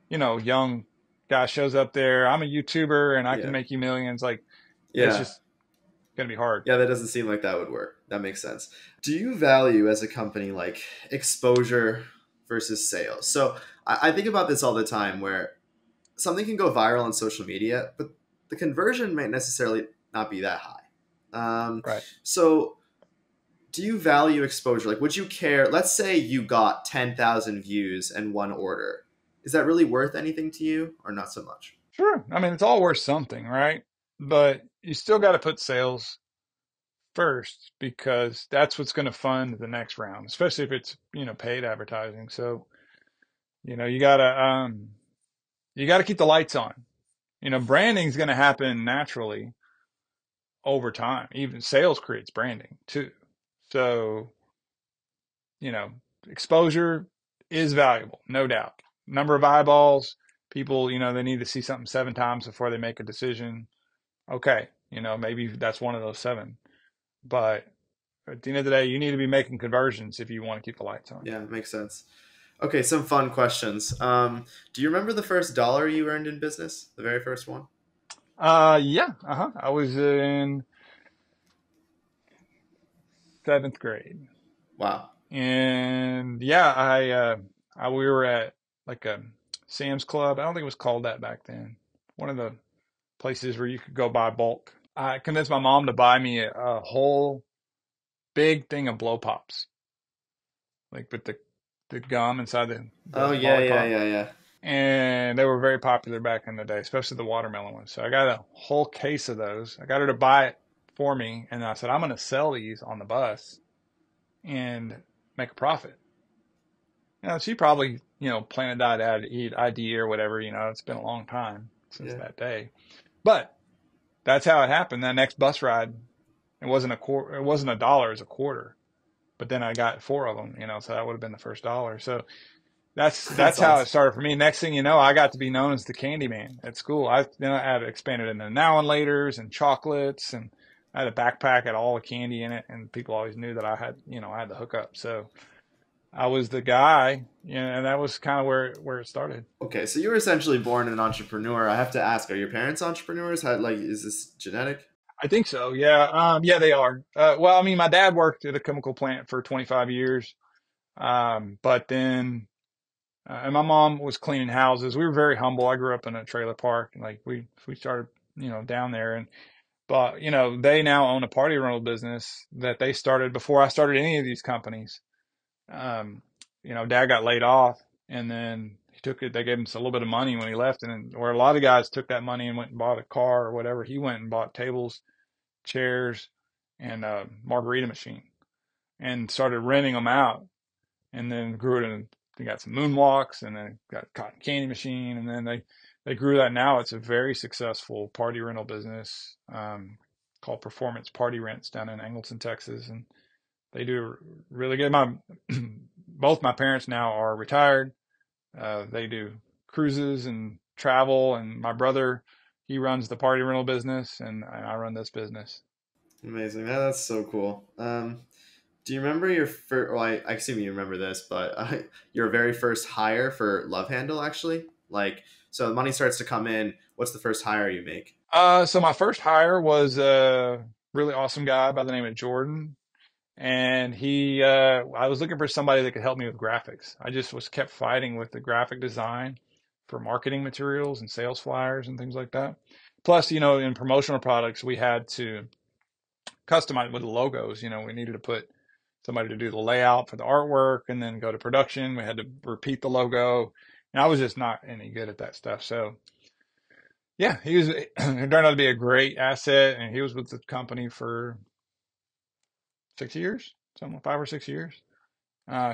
young guy shows up there, I'm a YouTuber and I can make you millions. Like, it's just going to be hard. Yeah, that doesn't seem like that would work. That makes sense. Do you value as a company like exposure versus sales? So I think about this all the time where something can go viral on social media, but the conversion may necessarily not be that high. Right. So do you value exposure? Like, would you care? Let's say you got 10,000 views and one order. Is that really worth anything to you or not so much? Sure. I mean, it's all worth something, right? But you still got to put sales first, because that's what's going to fund the next round, especially if it's, paid advertising. So, you gotta keep the lights on. Branding is going to happen naturally over time. Even sales creates branding too. So, exposure is valuable, no doubt. number of eyeballs. People, they need to see something 7 times before they make a decision. Okay, maybe that's one of those 7. But at the end of the day, you need to be making conversions if you want to keep the lights on. Yeah, makes sense. Okay, some fun questions. Do you remember the first dollar you earned in business? The very first one? Yeah, I was in 7th grade. Wow. And yeah, we were at like a Sam's Club. I don't think it was called that back then. One of the places where you could go buy bulk. I convinced my mom to buy me a whole big thing of blow pops, like with the gum inside the Oh, yeah, yeah, lollipop. yeah, yeah. And they were very popular back in the day, especially the watermelon ones. So I got a whole case of those. I got her to buy it for me, and I said, I'm going to sell these on the bus and make a profit. She probably, planted that idea or whatever. It's been a long time since Yeah. that day. But that's how it happened. That next bus ride, it wasn't a dollar, it was a quarter. But then I got 4 of them, so that would have been the first dollar. So that's That's how it awesome. started for me. Next thing you know, I got to be known as the candy man at school. Then I had expanded into now and laters and chocolates, and I had a backpack had all the candy in it, and people always knew that I had, I had the hookup. So I was the guy, and that was kind of where it started. Okay, so you were essentially born an entrepreneur. I have to ask, are your parents entrepreneurs? Is this genetic? I think so. Yeah. Yeah, they are. Well, I mean, my dad worked at a chemical plant for 25 years. But then, and my mom was cleaning houses. We were very humble. I grew up in a trailer park. Like we started, down there, but, they now own a party rental business that they started before I started any of these companies. Um, Dad got laid off, and then he took it. They gave him a little bit of money when he left, and where a lot of guys took that money and went and bought a car or whatever, he went and bought tables, chairs, and a margarita machine, and started renting them out, and then grew it. And they got some moonwalks, and then got a cotton candy machine, and then they grew that. Now it's a very successful party rental business called Performance Party Rents down in Angleton, Texas, and they do really good. Both my parents now are retired. They do cruises and travel, and my brother, he runs the party rental business, and I run this business. Amazing. That's so cool. Do you remember your first? Well, I assume you remember this, but your very first hire for LoveHandle, actually. So the money starts to come in. What's the first hire you make? So my first hire was a really awesome guy by the name of Jordan. And I was looking for somebody that could help me with graphics. I just was kept fighting with the graphic design for marketing materials and sales flyers and things like that. Plus, in promotional products, we had to customize with the logos. We needed to put somebody to do the layout for the artwork and then go to production. We had to repeat the logo. And I was just not any good at that stuff. So yeah, it turned out to be a great asset, and he was with the company for 6 years, something like 5 or 6 years.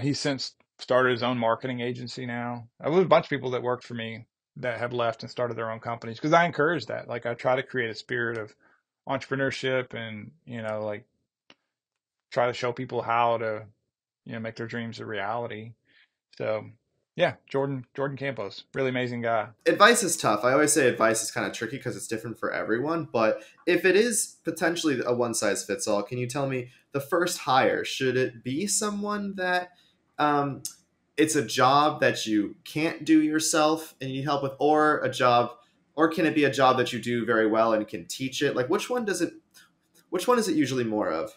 He's since started his own marketing agency now. There was a bunch of people that worked for me that have left and started their own companies because I encourage that. Like I try to create a spirit of entrepreneurship and, like try to show people how to, make their dreams a reality. So yeah, Jordan Campos, really amazing guy. Advice is tough. I always say advice is kind of tricky because it's different for everyone. But if it is potentially a one size fits all, can you tell me the first hire? Should it be someone that um, it's a job that you can't do yourself and you need help with, or a job, or can it be a job that you do very well and can teach it? Like which one does it? Which one is it usually more of?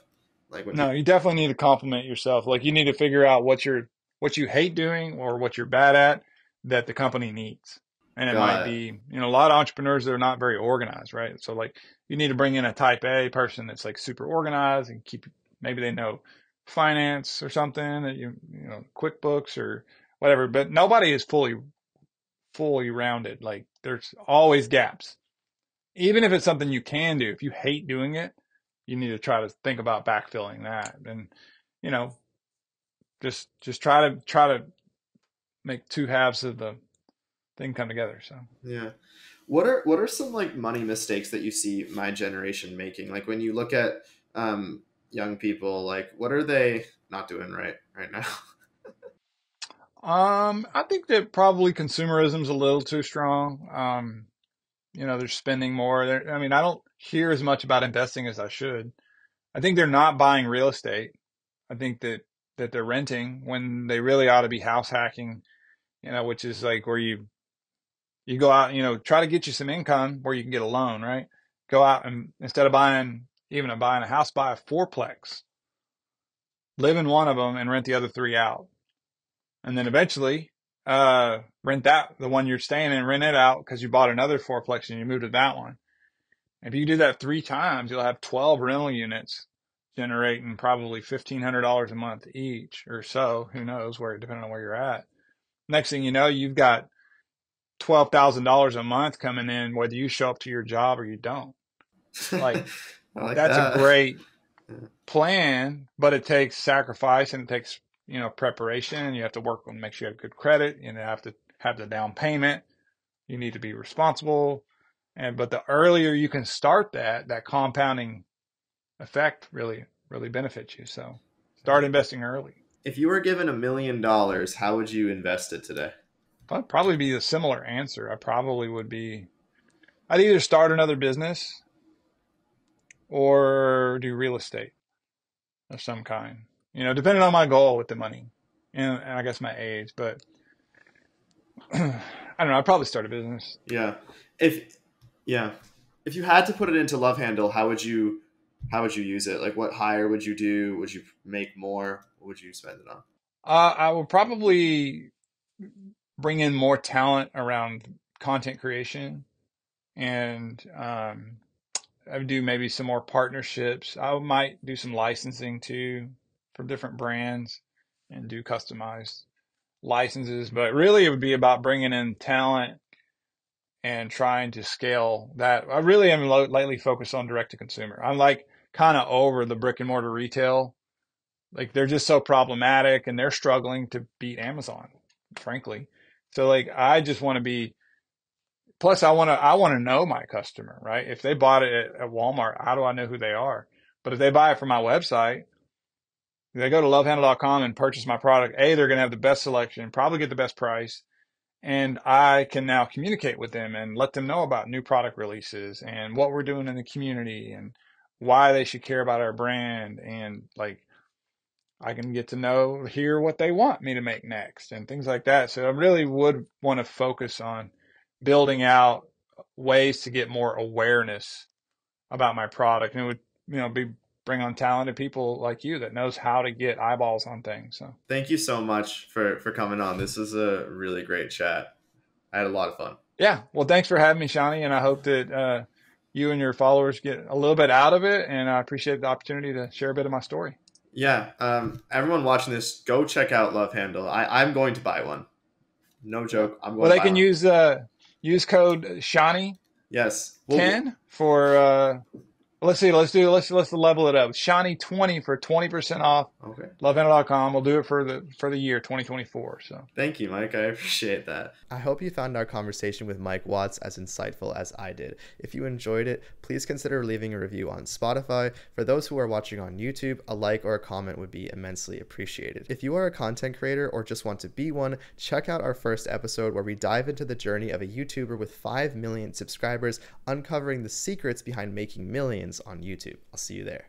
Like when No, people you definitely need to compliment yourself. Like you need to figure out what you hate doing or what you're bad at that the company needs. And it might got it. be, a lot of entrepreneurs that are not very organized, right? So like you need to bring in a type A person that's like super organized and maybe they know finance or something that QuickBooks or whatever, but nobody is fully rounded. Like there's always gaps. Even if it's something you can do, if you hate doing it, you need to try to think about backfilling that. And, you know, just try to make 2 halves of the thing come together. So Yeah. What are some like money mistakes that you see my generation making? Like when you look at young people, like what are they not doing right now? I think that probably consumerism's a little too strong. They're spending more. I mean, I don't hear as much about investing as I should. I think they're not buying real estate. I think that they're renting when they really ought to be house hacking, which is like where you go out, try to get you some income where you can get a loan, right? Go out and instead of buying a house, buy a fourplex, live in one of them and rent the other three out. And then eventually, rent the one you're staying in, rent it out because you bought another fourplex and you moved to that one. If you do that 3 times, you'll have 12 rental units generating probably $1,500 a month each or so. Who knows depending on where you're at. Next thing you know, you've got $12,000 a month coming in, whether you show up to your job or you don't. Like, that's a great plan, but it takes sacrifice and it takes, preparation. You have to work on make sure you have good credit. You have to have the down payment. You need to be responsible. But the earlier you can start that compounding effect really, really benefits you. So start investing early. If you were given $1 million, how would you invest it today? I'd probably be a similar answer. I'd either start another business or do real estate of some kind, depending on my goal with the money and I guess my age, but I don't know. I'd probably start a business. Yeah. If you had to put it into LoveHandle, how would you use it? Like what hire would you do? Would you make more? What would you spend it on? I would probably bring in more talent around content creation and, I would do maybe some more partnerships. I might do some licensing too for different brands and do customized licenses, but really it would be about bringing in talent and trying to scale that. I really am lately focused on direct to consumer. I'm like kind of over the brick and mortar retail. Like they're just so problematic and they're struggling to beat Amazon, frankly. So like I just want to be plus I want to know my customer, right? If they bought it at Walmart, how do I know who they are? But if they buy it from my website, they go to lovehandle.com and purchase my product. They're going to have the best selection, probably get the best price. And I can now communicate with them and let them know about new product releases and what we're doing in the community and why they should care about our brand. And like, I can get to hear what they want me to make next and things like that. So I really would want to focus on building out ways to get more awareness about my product. And it would, bring on talented people like you that knows how to get eyeballs on things. So thank you so much for coming on. This was a really great chat. I had a lot of fun. Yeah. Well, thanks for having me, Shani. And I hope that you and your followers get a little bit out of it. And I appreciate the opportunity to share a bit of my story. Yeah. Everyone watching this, go check out LoveHandle. I'm going to buy one. No joke. I'm going to buy one. Well, they can use code Shani. Yes. 10 for let's level it up. Shani 20 for 20% off. Okay. LoveHandle.com. We'll do it for the year 2024. So thank you, Mike. I appreciate that. I hope you found our conversation with Mike Watts as insightful as I did. If you enjoyed it, please consider leaving a review on Spotify. For those who are watching on YouTube, a like or a comment would be immensely appreciated. If you are a content creator or just want to be one, check out our first episode where we dive into the journey of a YouTuber with 5 million subscribers, uncovering the secrets behind making millions on YouTube. I'll see you there.